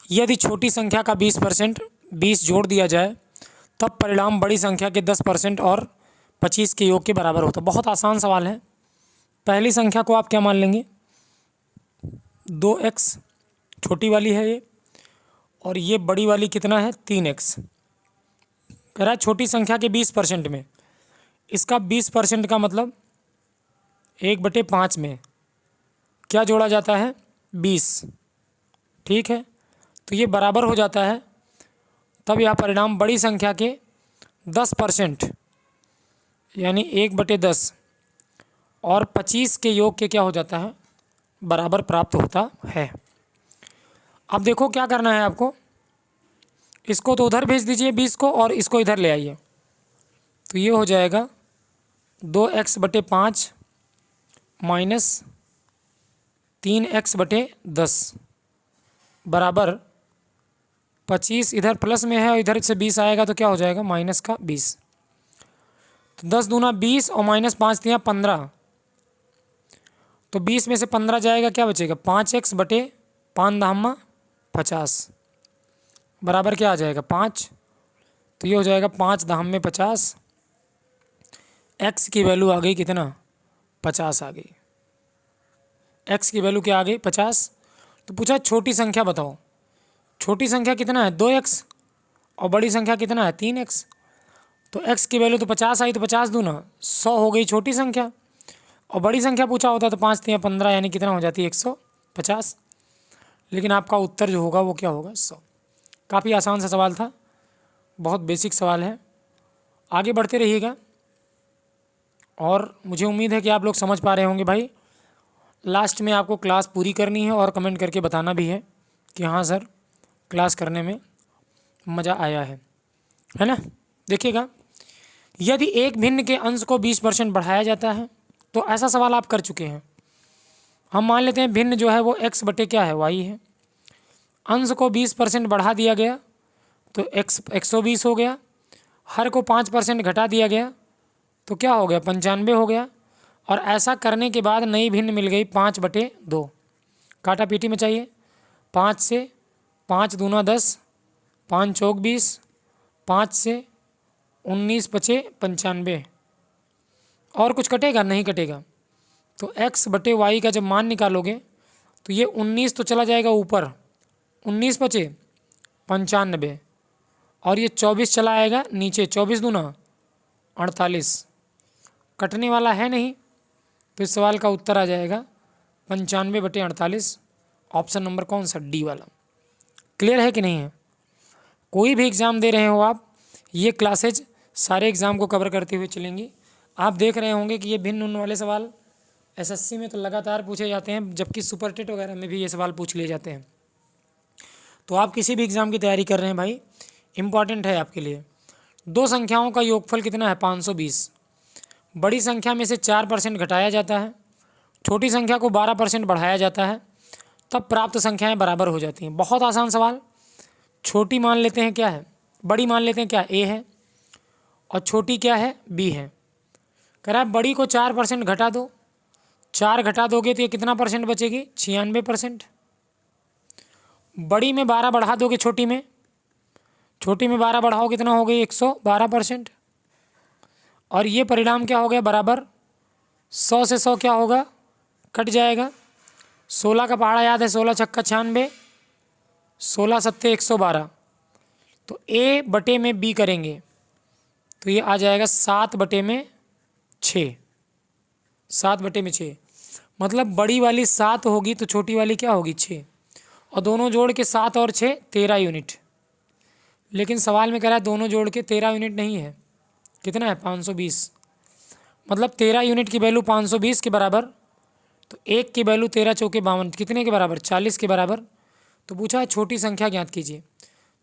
यदि छोटी संख्या का 20% 20 जोड़ दिया जाए तब परिणाम बड़ी संख्या के 10% और 25 के योग के बराबर होता है। बहुत आसान सवाल है। पहली संख्या को आप क्या मान लेंगे, 2x छोटी वाली है ये, और ये बड़ी वाली कितना है 3x। कह रहा है छोटी संख्या के 20% में, इसका 20% का मतलब 1/5 में क्या जोड़ा जाता है 20, ठीक है। तो ये बराबर हो जाता है, तब यह परिणाम बड़ी संख्या के 10% यानी 1/10 और 25 के योग के क्या हो जाता है, बराबर प्राप्त होता है। अब देखो क्या करना है आपको, इसको तो उधर भेज दीजिए 20 को, और इसको इधर ले आइए। तो ये हो जाएगा 2x/5 माइनस 3x/10 बराबर 25, इधर प्लस में है और इधर से 20 आएगा तो क्या हो जाएगा माइनस का 20। तो 10 दूना 20 और -5 दिया 15, तो 20 में से 15 जाएगा, क्या बचेगा 5x/5 50 बराबर क्या आ जाएगा 5। तो ये हो जाएगा 5 10 50, x की वैल्यू आ गई कितना 50 आ गई। x की वैल्यू क्या आ गई 50। तो पूछा छोटी संख्या बताओ, छोटी संख्या कितना है 2x और बड़ी संख्या कितना है 3x। तो x की वैल्यू तो 50 आई, तो 50 दूना 100 हो गई छोटी संख्या, और बड़ी संख्या पूछा होता तो 5 3 15 यानी कितना हो जाती है 150। लेकिन आपका उत्तर जो होगा वो क्या होगा 100। काफ़ी आसान सा सवाल था, बहुत बेसिक सवाल है। आगे बढ़ते रहिएगा, और मुझे उम्मीद है कि आप लोग समझ पा रहे होंगे भाई। लास्ट में आपको क्लास पूरी करनी है और कमेंट करके बताना भी है कि हाँ सर क्लास करने में मज़ा आया है ना। देखिएगा, यदि एक भिन्न के अंश को 20% बढ़ाया जाता है, तो ऐसा सवाल आप कर चुके हैं। हम मान लेते हैं भिन्न जो है वो x बटे क्या है y है, अंश को 20% बढ़ा दिया गया तो x 120 हो गया, हर को 5% घटा दिया गया तो क्या हो गया 95 हो गया। और ऐसा करने के बाद नई भिन्न मिल गई 5/2, काटा पीटी में चाहिए। 5 से 5 दूना 10, 5 चौक 20, 5 से 19 बचे 95, और कुछ कटेगा नहीं कटेगा। तो x/y का जब मान निकालोगे तो ये 19 तो चला जाएगा ऊपर, 19 बचे 95, और ये 24 चला आएगा नीचे, 24 दूना 48, कटने वाला है नहीं। तो इस सवाल का उत्तर आ जाएगा 95/48, ऑप्शन नंबर कौन सा डी वाला। क्लियर है कि नहीं है। कोई भी एग्ज़ाम दे रहे हो आप, ये क्लासेज सारे एग्ज़ाम को कवर करते हुए चलेंगी। आप देख रहे होंगे कि ये भिन्न उन वाले सवाल एसएससी में तो लगातार पूछे जाते हैं, जबकि सुपर टेट वगैरह में भी ये सवाल पूछ लिए जाते हैं। तो आप किसी भी एग्ज़ाम की तैयारी कर रहे हैं भाई, इम्पॉर्टेंट है आपके लिए। दो संख्याओं का योगफल कितना है 520। बड़ी संख्या में से 4% घटाया जाता है, छोटी संख्या को 12% बढ़ाया जाता है, तब प्राप्त संख्याएं बराबर हो जाती हैं। बहुत आसान सवाल, छोटी मान लेते हैं क्या है, बड़ी मान लेते हैं क्या ए है, और छोटी क्या है बी है। कह रहा है बड़ी को 4% घटा दो, 4 घटा दोगे तो ये कितना परसेंट बचेगी, 96%। बड़ी में 12 बढ़ा दोगे छोटी में 12 बढ़ाओ कितना हो गई 112%। और ये परिणाम क्या हो गया बराबर 100 से 100 क्या होगा, कट जाएगा। 16 का पहाड़ा याद है, 16 छक्का 96, 16 सत्ते 112। तो ए बटे में बी करेंगे तो ये आ जाएगा 7/6, 7/6। मतलब बड़ी वाली 7 होगी तो छोटी वाली क्या होगी 6, और दोनों जोड़ के 7 और 6 13 यूनिट। लेकिन सवाल में कह रहा है दोनों जोड़ के 13 यूनिट नहीं है, कितना है 520। मतलब 13 यूनिट की वैल्यू 520 के बराबर, तो एक की वैल्यू 13 चौके 52 कितने के बराबर, 40 के बराबर। तो पूछा है छोटी संख्या ज्ञात कीजिए।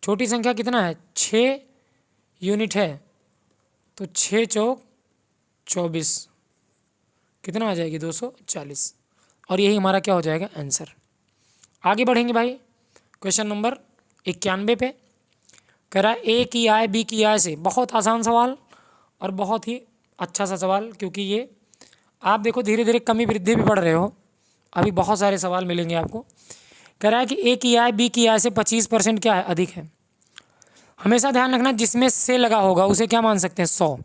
छोटी संख्या कितना है 6 यूनिट है, तो 6 चौक 24 कितना आ जाएगी 240। और यही हमारा क्या हो जाएगा आंसर। आगे बढ़ेंगे भाई क्वेश्चन नंबर 91 पे। कह रहा है ए की आय बी की आय से, बहुत आसान सवाल और बहुत ही अच्छा सा सवाल, क्योंकि ये आप देखो धीरे धीरे कमी वृद्धि भी बढ़ रहे हो, अभी बहुत सारे सवाल मिलेंगे आपको। कह रहा है कि ए की आय बी की आय से 25% क्या है अधिक है। हमेशा ध्यान रखना जिसमें से लगा होगा उसे क्या मान सकते हैं 100,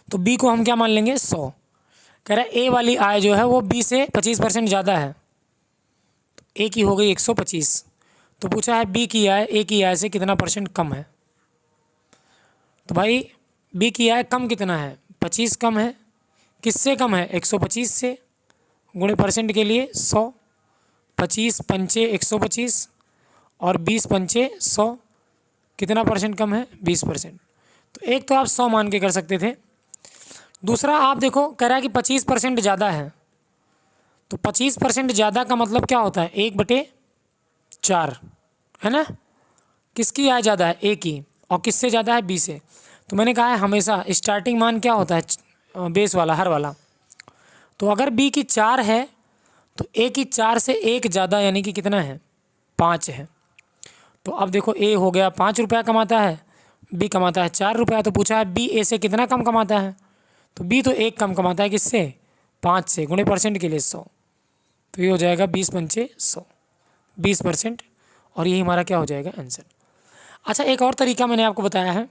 तो बी को हम क्या मान लेंगे 100। कह रहा है ए वाली आय जो है वो बी से 25% ज़्यादा है, तो ए की हो गई 125। तो पूछा है बी की आय ए की आय से कितना परसेंट कम है। तो भाई बी की आय कम कितना है 25 कम है, किससे कम है 125 से, गुणे परसेंट के लिए 100, 25 पंचे 125 और 20 पंचे 100, कितना परसेंट कम है 20%। तो एक तो आप 100 मान के कर सकते थे। दूसरा आप देखो कह रहा है कि 25% ज़्यादा है, तो 25% ज़्यादा का मतलब क्या होता है 1/4 है ना। किसकी आय ज़्यादा है ए की, और किससे ज़्यादा है बी से। तो मैंने कहा है हमेशा स्टार्टिंग मान क्या होता है बेस वाला हर वाला। तो अगर बी की 4 है तो ए की 4 से 1 ज़्यादा यानी कि कितना है 5 है। तो अब देखो ए हो गया 5 रुपया कमाता है, बी कमाता है 4 रुपया। तो पूछा है बी ए से कितना कम कमाता है, तो बी तो 1 कम कमाता है किससे 5 से, गुणे परसेंट के लिए 100। तो ये हो जाएगा 20 पंचे 100, 20%। और यही हमारा क्या हो जाएगा आंसर। अच्छा एक और तरीका मैंने आपको बताया है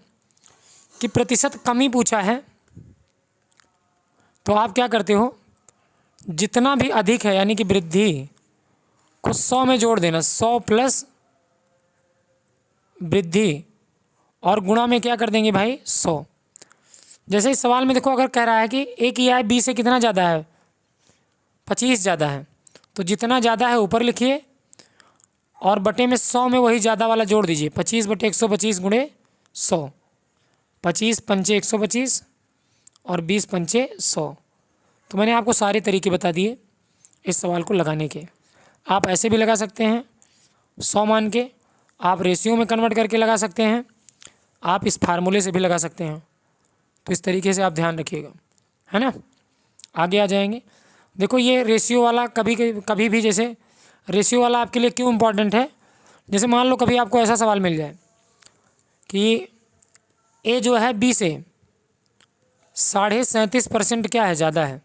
कि प्रतिशत कमी पूछा है तो आप क्या करते हो, जितना भी अधिक है यानी कि वृद्धि को 100 में जोड़ देना, 100 प्लस वृद्धि और गुणा में क्या कर देंगे भाई 100। जैसे इस सवाल में देखो अगर कह रहा है कि ए की आय बी से कितना ज़्यादा है 25 ज़्यादा है, तो जितना ज़्यादा है ऊपर लिखिए और बटे में 100 में वही ज़्यादा वाला जोड़ दीजिए, 25/125 गुणे 100, 25 पंचे 125 और 20 पंचे 100। तो मैंने आपको सारे तरीके बता दिए इस सवाल को लगाने के। आप ऐसे भी लगा सकते हैं 100 मान के, आप रेशियो में कन्वर्ट करके लगा सकते हैं, आप इस फार्मूले से भी लगा सकते हैं। तो इस तरीके से आप ध्यान रखिएगा, है ना। आगे आ जाएंगे। देखो ये रेशियो वाला कभी भी जैसे रेशियो वाला आपके लिए क्यों इम्पोर्टेंट है। जैसे मान लो कभी आपको ऐसा सवाल मिल जाए कि ए जो है बी से 37.5% क्या है ज़्यादा है,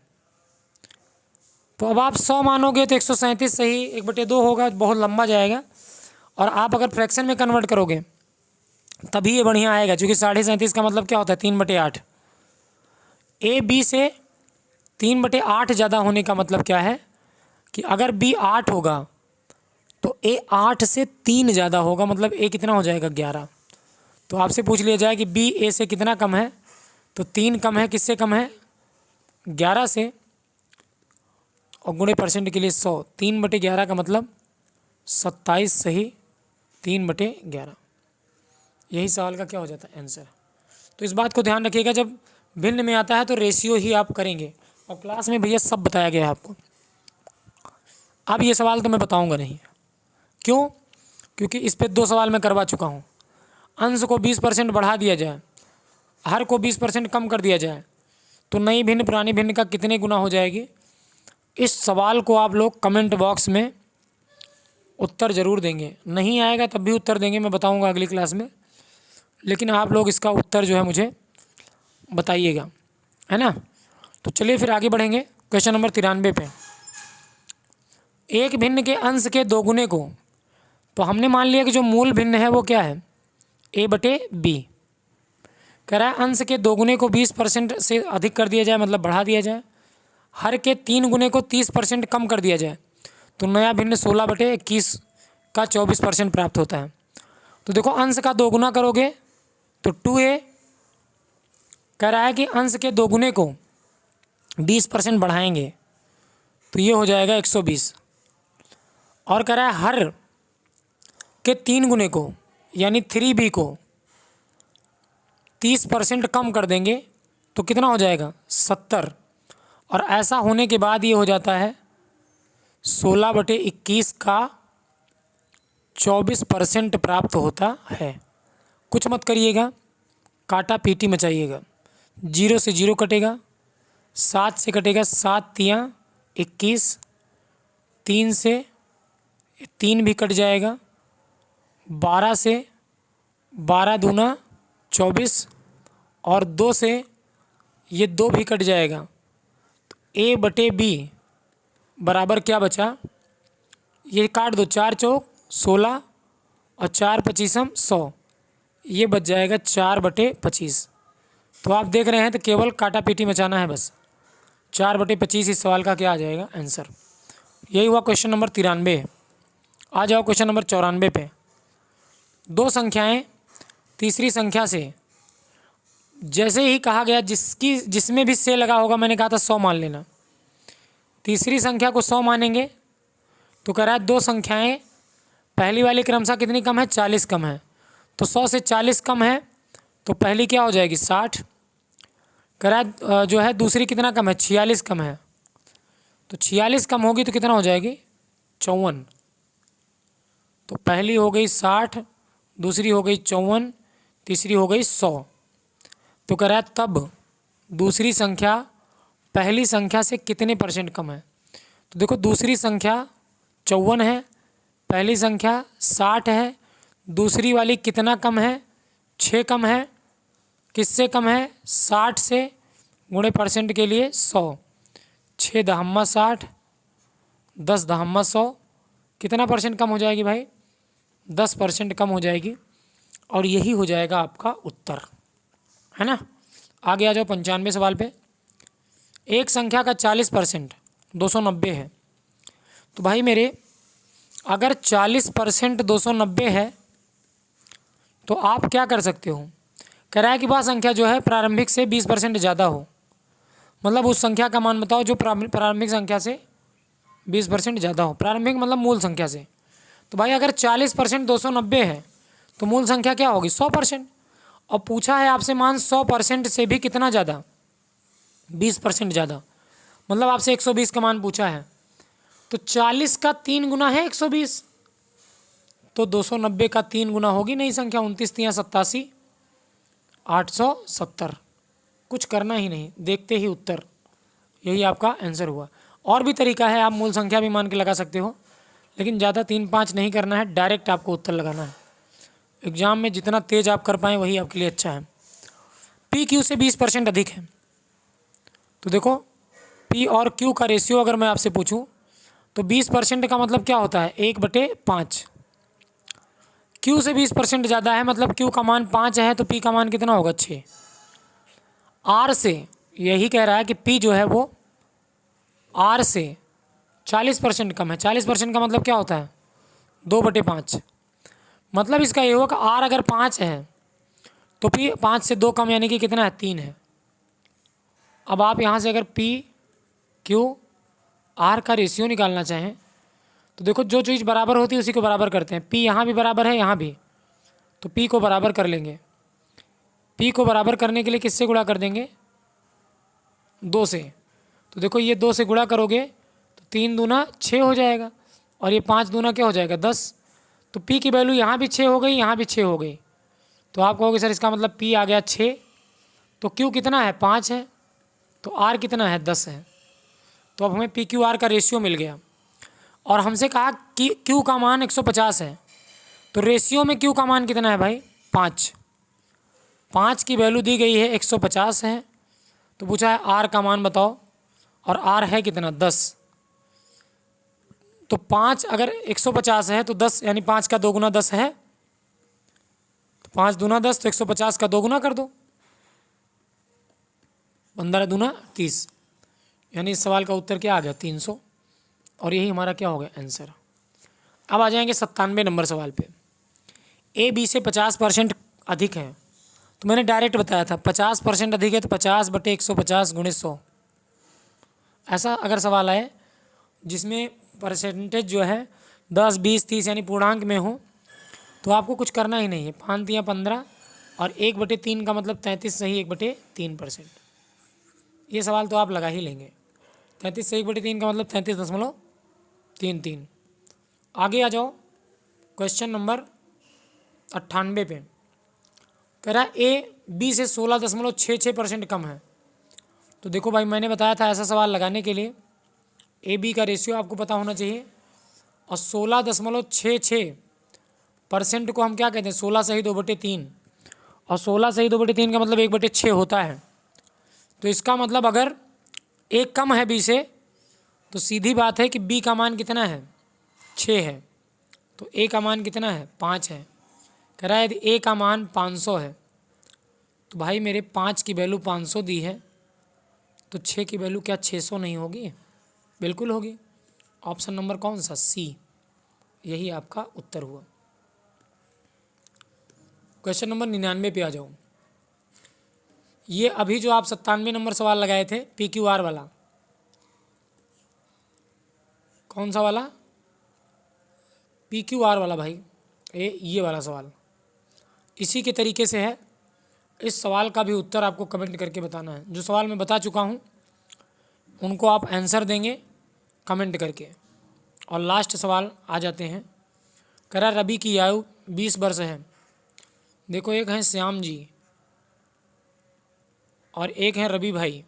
तो अब आप 100 मानोगे तो 137 सही 1/2 होगा, बहुत लंबा जाएगा। और आप अगर फ्रैक्शन में कन्वर्ट करोगे तभी ये बढ़िया आएगा, क्योंकि 37.5 का मतलब क्या होता है 3/8। ए बी से 3/8 ज़्यादा होने का मतलब क्या है कि अगर बी 8 होगा तो ए 8 से 3 ज़्यादा होगा, मतलब ए कितना हो जाएगा 11। तो आपसे पूछ लिया जाए कि बी ए से कितना कम है, तो 3 कम है, किससे कम है 11 से, और गुणे परसेंट के लिए 100, 3/11 का मतलब 27 सही 3/11। यही सवाल का क्या हो जाता है आंसर। तो इस बात को ध्यान रखिएगा, जब भिन्न में आता है तो रेशियो ही आप करेंगे, और क्लास में भैया सब बताया गया है आपको। अब ये सवाल तो मैं बताऊंगा नहीं, क्यों, क्योंकि इस पे 2 सवाल मैं करवा चुका हूँ। अंश को 20% बढ़ा दिया जाए, हर को 20% कम कर दिया जाए, तो नई भिन्न पुरानी भिन्न का कितने गुना हो जाएगी। इस सवाल को आप लोग कमेंट बॉक्स में उत्तर ज़रूर देंगे, नहीं आएगा तब भी उत्तर देंगे, मैं बताऊंगा अगली क्लास में, लेकिन आप लोग इसका उत्तर जो है मुझे बताइएगा, है ना। तो चलिए फिर आगे बढ़ेंगे क्वेश्चन नंबर 93 पे। एक भिन्न के अंश के दोगुने को, तो हमने मान लिया कि जो मूल भिन्न है वो क्या है, a/b। कह रहा है अंश के दोगुने को 20% से अधिक कर दिया जाए, मतलब बढ़ा दिया जाए, हर के 3 गुने को 30% कम कर दिया जाए, तो नया भिन्न 16/21 का 24% प्राप्त होता है। तो देखो अंश का दोगुना करोगे तो 2a, कह रहा है कि अंश के दोगुने को 20% बढ़ाएंगे तो ये हो जाएगा 120, और कह रहा है हर के 3 गुने को यानी 3b को 30% कम कर देंगे तो कितना हो जाएगा 70, और ऐसा होने के बाद ये हो जाता है 16/21 का 24% प्राप्त होता है। कुछ मत करिएगा, काटा पीटी मचाइएगा, 0 से 0 कटेगा, 7 से कटेगा, 7 तियाँ 21, 3 से 3 भी कट जाएगा, 12 से 12 दूना 24, और 2 से ये 2 भी कट जाएगा, तो a/b बराबर क्या बचा, ये काट दो, 4 चौक 16 और 4 पचीसम 100, ये बच जाएगा 4/25। तो आप देख रहे हैं तो केवल काटा पीटी मचाना है बस, 4/25 इस सवाल का क्या आ जाएगा आंसर। यही हुआ क्वेश्चन नंबर 93। आ जाओ क्वेश्चन नंबर 94 पे। दो संख्याएं तीसरी संख्या से, जैसे ही कहा गया जिसमें भी से लगा होगा, मैंने कहा था 100 मान लेना, तीसरी संख्या को 100 मानेंगे तो कह रहा है दो संख्याएं पहली वाली क्रमशः कितनी कम है, 40 कम है, तो 100 से 40 कम है तो पहली क्या हो जाएगी 60, कह रहा है जो है दूसरी कितना कम है, 46 कम है, तो 46 कम होगी तो कितना हो जाएगी 54, तो पहली हो गई 60, दूसरी हो गई 54, तीसरी हो गई 100। तो कह रहा है तब दूसरी संख्या पहली संख्या से कितने % कम है। तो देखो दूसरी संख्या 54 है, पहली संख्या 60 है, दूसरी वाली कितना कम है, 6 कम है, किससे कम है 60 से, गुणे % के लिए 100, 6 दहम्मा 60, 10 दहम्मा 100, कितना % कम हो जाएगी भाई, 10% कम हो जाएगी, और यही हो जाएगा आपका उत्तर, है ना। आगे आ जाओ 95 सवाल पे। एक संख्या का 40% 290 है, तो भाई मेरे अगर 40% 290 है तो आप क्या कर सकते हो, कह रहा है कि वह संख्या जो है प्रारंभिक से 20% ज़्यादा हो, मतलब उस संख्या का मान बताओ जो प्रारंभिक संख्या से 20% ज़्यादा हो, प्रारंभिक मतलब मूल संख्या से। तो भाई अगर 40% 290 है तो मूल संख्या क्या होगी 100%, और पूछा है आपसे मान 100% से भी कितना ज़्यादा 20% ज़्यादा, मतलब आपसे 120 का मान पूछा है, तो 40 का 3 गुना है 120, तो 290 का 3 गुना होगी नहीं संख्या, 29 तियाँ 87, 870, कुछ करना ही नहीं, देखते ही उत्तर, यही आपका आंसर हुआ। और भी तरीका है, आप मूल संख्या भी मान के लगा सकते हो, लेकिन ज़्यादा 3-5 नहीं करना है, डायरेक्ट आपको उत्तर लगाना है। एग्ज़ाम में जितना तेज़ आप कर पाएँ वही आपके लिए अच्छा है। पी क्यू से 20% अधिक है, तो देखो पी और क्यू का रेशियो अगर मैं आपसे पूछूं तो 20% का मतलब क्या होता है 1/5, क्यू से 20% ज़्यादा है मतलब क्यू का मान 5 है तो पी का मान कितना होगा 6। आर से यही कह रहा है कि पी जो है वो आर से 40% कम है, 40% का मतलब क्या होता है 2/5, मतलब इसका ये होगा कि आर अगर 5 है तो पी 5 से 2 कम यानी कि कितना है 3 है। अब आप यहाँ से अगर पी क्यू आर का रेशियो निकालना चाहें तो देखो जो चीज़ बराबर होती है उसी को बराबर करते हैं, पी यहाँ भी बराबर है यहाँ भी, तो पी को बराबर कर लेंगे, पी को बराबर करने के लिए किससे गुणा कर देंगे 2 से, तो देखो ये 2 से गुणा करोगे तो 3 दूना 6 हो जाएगा, और ये 5 दूना क्या हो जाएगा 10, तो पी की वैल्यू यहाँ भी 6 हो गई यहाँ भी 6 हो गई, तो आप कहोगे सर इसका मतलब पी आ गया 6, तो क्यू कितना है 5 है, तो आर कितना है 10 है, तो अब हमें पी क्यू आर का रेशियो मिल गया। और हमसे कहा कि Q का मान 150 है, तो रेशियो में Q का मान कितना है भाई 5। 5 की वैल्यू दी गई है 150 है, तो पूछा है R का मान बताओ, और R है कितना 10। तो 5 अगर 150 है तो 10 यानी 5 का 2 गुना 10 है, तो 5 दूना 10, तो 150 का 2 गुना कर दो, 15 दूना 30, यानी इस सवाल का उत्तर क्या आ गया 300, और यही हमारा क्या हो गया आंसर। अब आ जाएंगे 97 नंबर सवाल पे। ए बी से 50% अधिक है, तो मैंने डायरेक्ट बताया था 50% अधिक है तो 50/150 × 100। ऐसा अगर सवाल आए जिसमें परसेंटेज जो है 10, 20, 30 यानी पूर्णांक में हो, तो आपको कुछ करना ही नहीं है। 5 × 15 और 1/3 का मतलब 33 सही 1/3%। ये सवाल तो आप लगा ही लेंगे। 33 से 1/3 का मतलब 33.33। आगे आ जाओ क्वेश्चन नंबर 98 पे। कह रहा है ए बी से 16.66% कम है। तो देखो भाई, मैंने बताया था ऐसा सवाल लगाने के लिए ए बी का रेशियो आपको पता होना चाहिए, और 16.66% को हम क्या कहते हैं 16 सही 2/3, और 16 सही 2/3 का मतलब 1/6 होता है। तो इसका मतलब अगर ए कम है बी से, तो सीधी बात है कि बी का मान कितना है 6 है, तो ए का मान कितना है 5 है। कह रहा है यदि ए का मान 500 है, तो भाई मेरे 5 की वैल्यू 500 दी है, तो 6 की वैल्यू क्या 600 नहीं होगी? बिल्कुल होगी। ऑप्शन नंबर कौन सा सी, यही आपका उत्तर हुआ। क्वेश्चन नंबर 99 पे आ जाओ। ये अभी जो आप 97 नंबर सवाल लगाए थे PQR वाला, कौन सा वाला PQR वाला भाई, ये वाला सवाल इसी के तरीके से है। इस सवाल का भी उत्तर आपको कमेंट करके बताना है। जो सवाल मैं बता चुका हूँ उनको आप आंसर देंगे कमेंट करके। और लास्ट सवाल आ जाते हैं। कह रहा रवि की आयु 20 वर्ष है। देखो, एक हैं श्याम जी और एक हैं रवि भाई।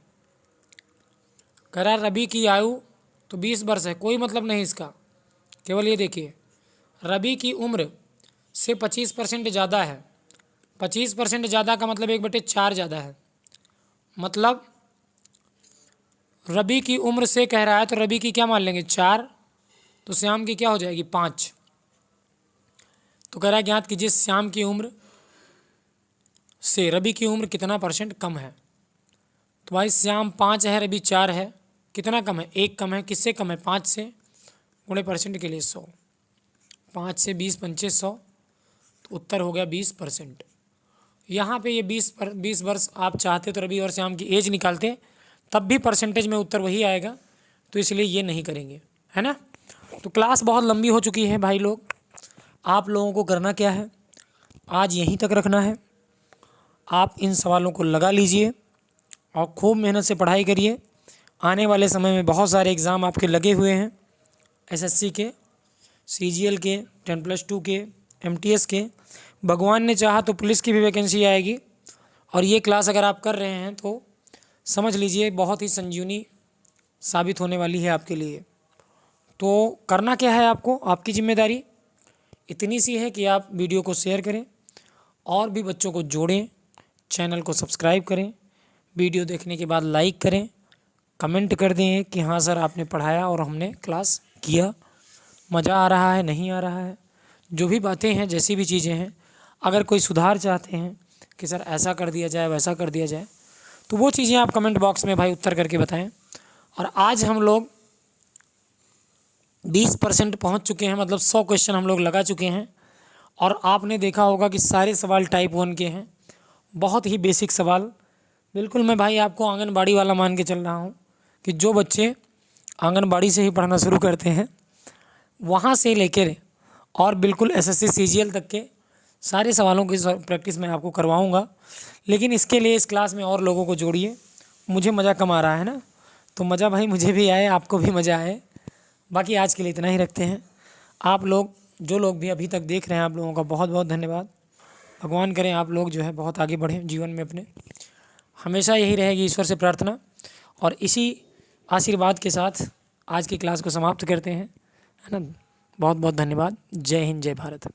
कह रहा रवि की आयु तो 20 वर्ष है, कोई मतलब नहीं इसका। केवल ये देखिए, रवि की उम्र से 25% ज़्यादा है। 25% ज़्यादा का मतलब 1/4 ज़्यादा है। मतलब रवि की उम्र से कह रहा है, तो रवि की क्या मान लेंगे 4, तो श्याम की क्या हो जाएगी 5। तो कह रहा है ज्ञात कीजिए श्याम की उम्र से रवि की उम्र कितना % कम है। तो भाई श्याम 5 है, रवि 4 है, कितना कम है 1 कम है। किससे कम है 5 से, गुणे % के लिए 100। 5 से 20 पंचे 100, तो उत्तर हो गया 20%। यहाँ पे ये 20 वर्ष आप चाहते तो रवि और श्याम की एज निकालते, तब भी परसेंटेज में उत्तर वही आएगा, तो इसलिए ये नहीं करेंगे, है ना। तो क्लास बहुत लंबी हो चुकी है भाई लोग। आप लोगों को करना क्या है, आज यहीं तक रखना है। आप इन सवालों को लगा लीजिए और खूब मेहनत से पढ़ाई करिए। आने वाले समय में बहुत सारे एग्ज़ाम आपके लगे हुए हैं, SSC के, CGL के, 10+2 के, MTS के। भगवान ने चाहा तो पुलिस की भी वैकेंसी आएगी। और ये क्लास अगर आप कर रहे हैं तो समझ लीजिए बहुत ही संजीवनी साबित होने वाली है आपके लिए। तो करना क्या है आपको, आपकी जिम्मेदारी इतनी सी है कि आप वीडियो को शेयर करें और भी बच्चों को जोड़ें, चैनल को सब्सक्राइब करें, वीडियो देखने के बाद लाइक करें, कमेंट कर दें कि हाँ सर आपने पढ़ाया और हमने क्लास किया, मज़ा आ रहा है नहीं आ रहा है। जो भी बातें हैं, जैसी भी चीज़ें हैं, अगर कोई सुधार चाहते हैं कि सर ऐसा कर दिया जाए वैसा कर दिया जाए, तो वो चीज़ें आप कमेंट बॉक्स में भाई उत्तर करके बताएं। और आज हम लोग 20% पहुंच चुके हैं, मतलब 100 क्वेश्चन हम लोग लगा चुके हैं। और आपने देखा होगा कि सारे सवाल टाइप 1 के हैं, बहुत ही बेसिक सवाल। बिल्कुल मैं भाई आपको आंगनबाड़ी वाला मान के चल रहा हूँ कि जो बच्चे आंगनबाड़ी से ही पढ़ना शुरू करते हैं, वहाँ से लेकर और बिल्कुल SSC CGL तक के सारे सवालों की प्रैक्टिस मैं आपको करवाऊँगा। लेकिन इसके लिए इस क्लास में और लोगों को जोड़िए। मुझे मज़ा कम आ रहा है ना, तो मज़ा भाई मुझे भी आए, आपको भी मज़ा आए। बाकी आज के लिए इतना ही रखते हैं। आप लोग जो लोग भी अभी तक देख रहे हैं, आप लोगों का बहुत बहुत धन्यवाद। भगवान करें आप लोग जो है बहुत आगे बढ़ें जीवन में अपने। हमेशा यही रहेगी ईश्वर से प्रार्थना। और इसी आशीर्वाद के साथ आज की क्लास को समाप्त करते हैं। है ना। बहुत बहुत धन्यवाद। जय हिंद, जय भारत।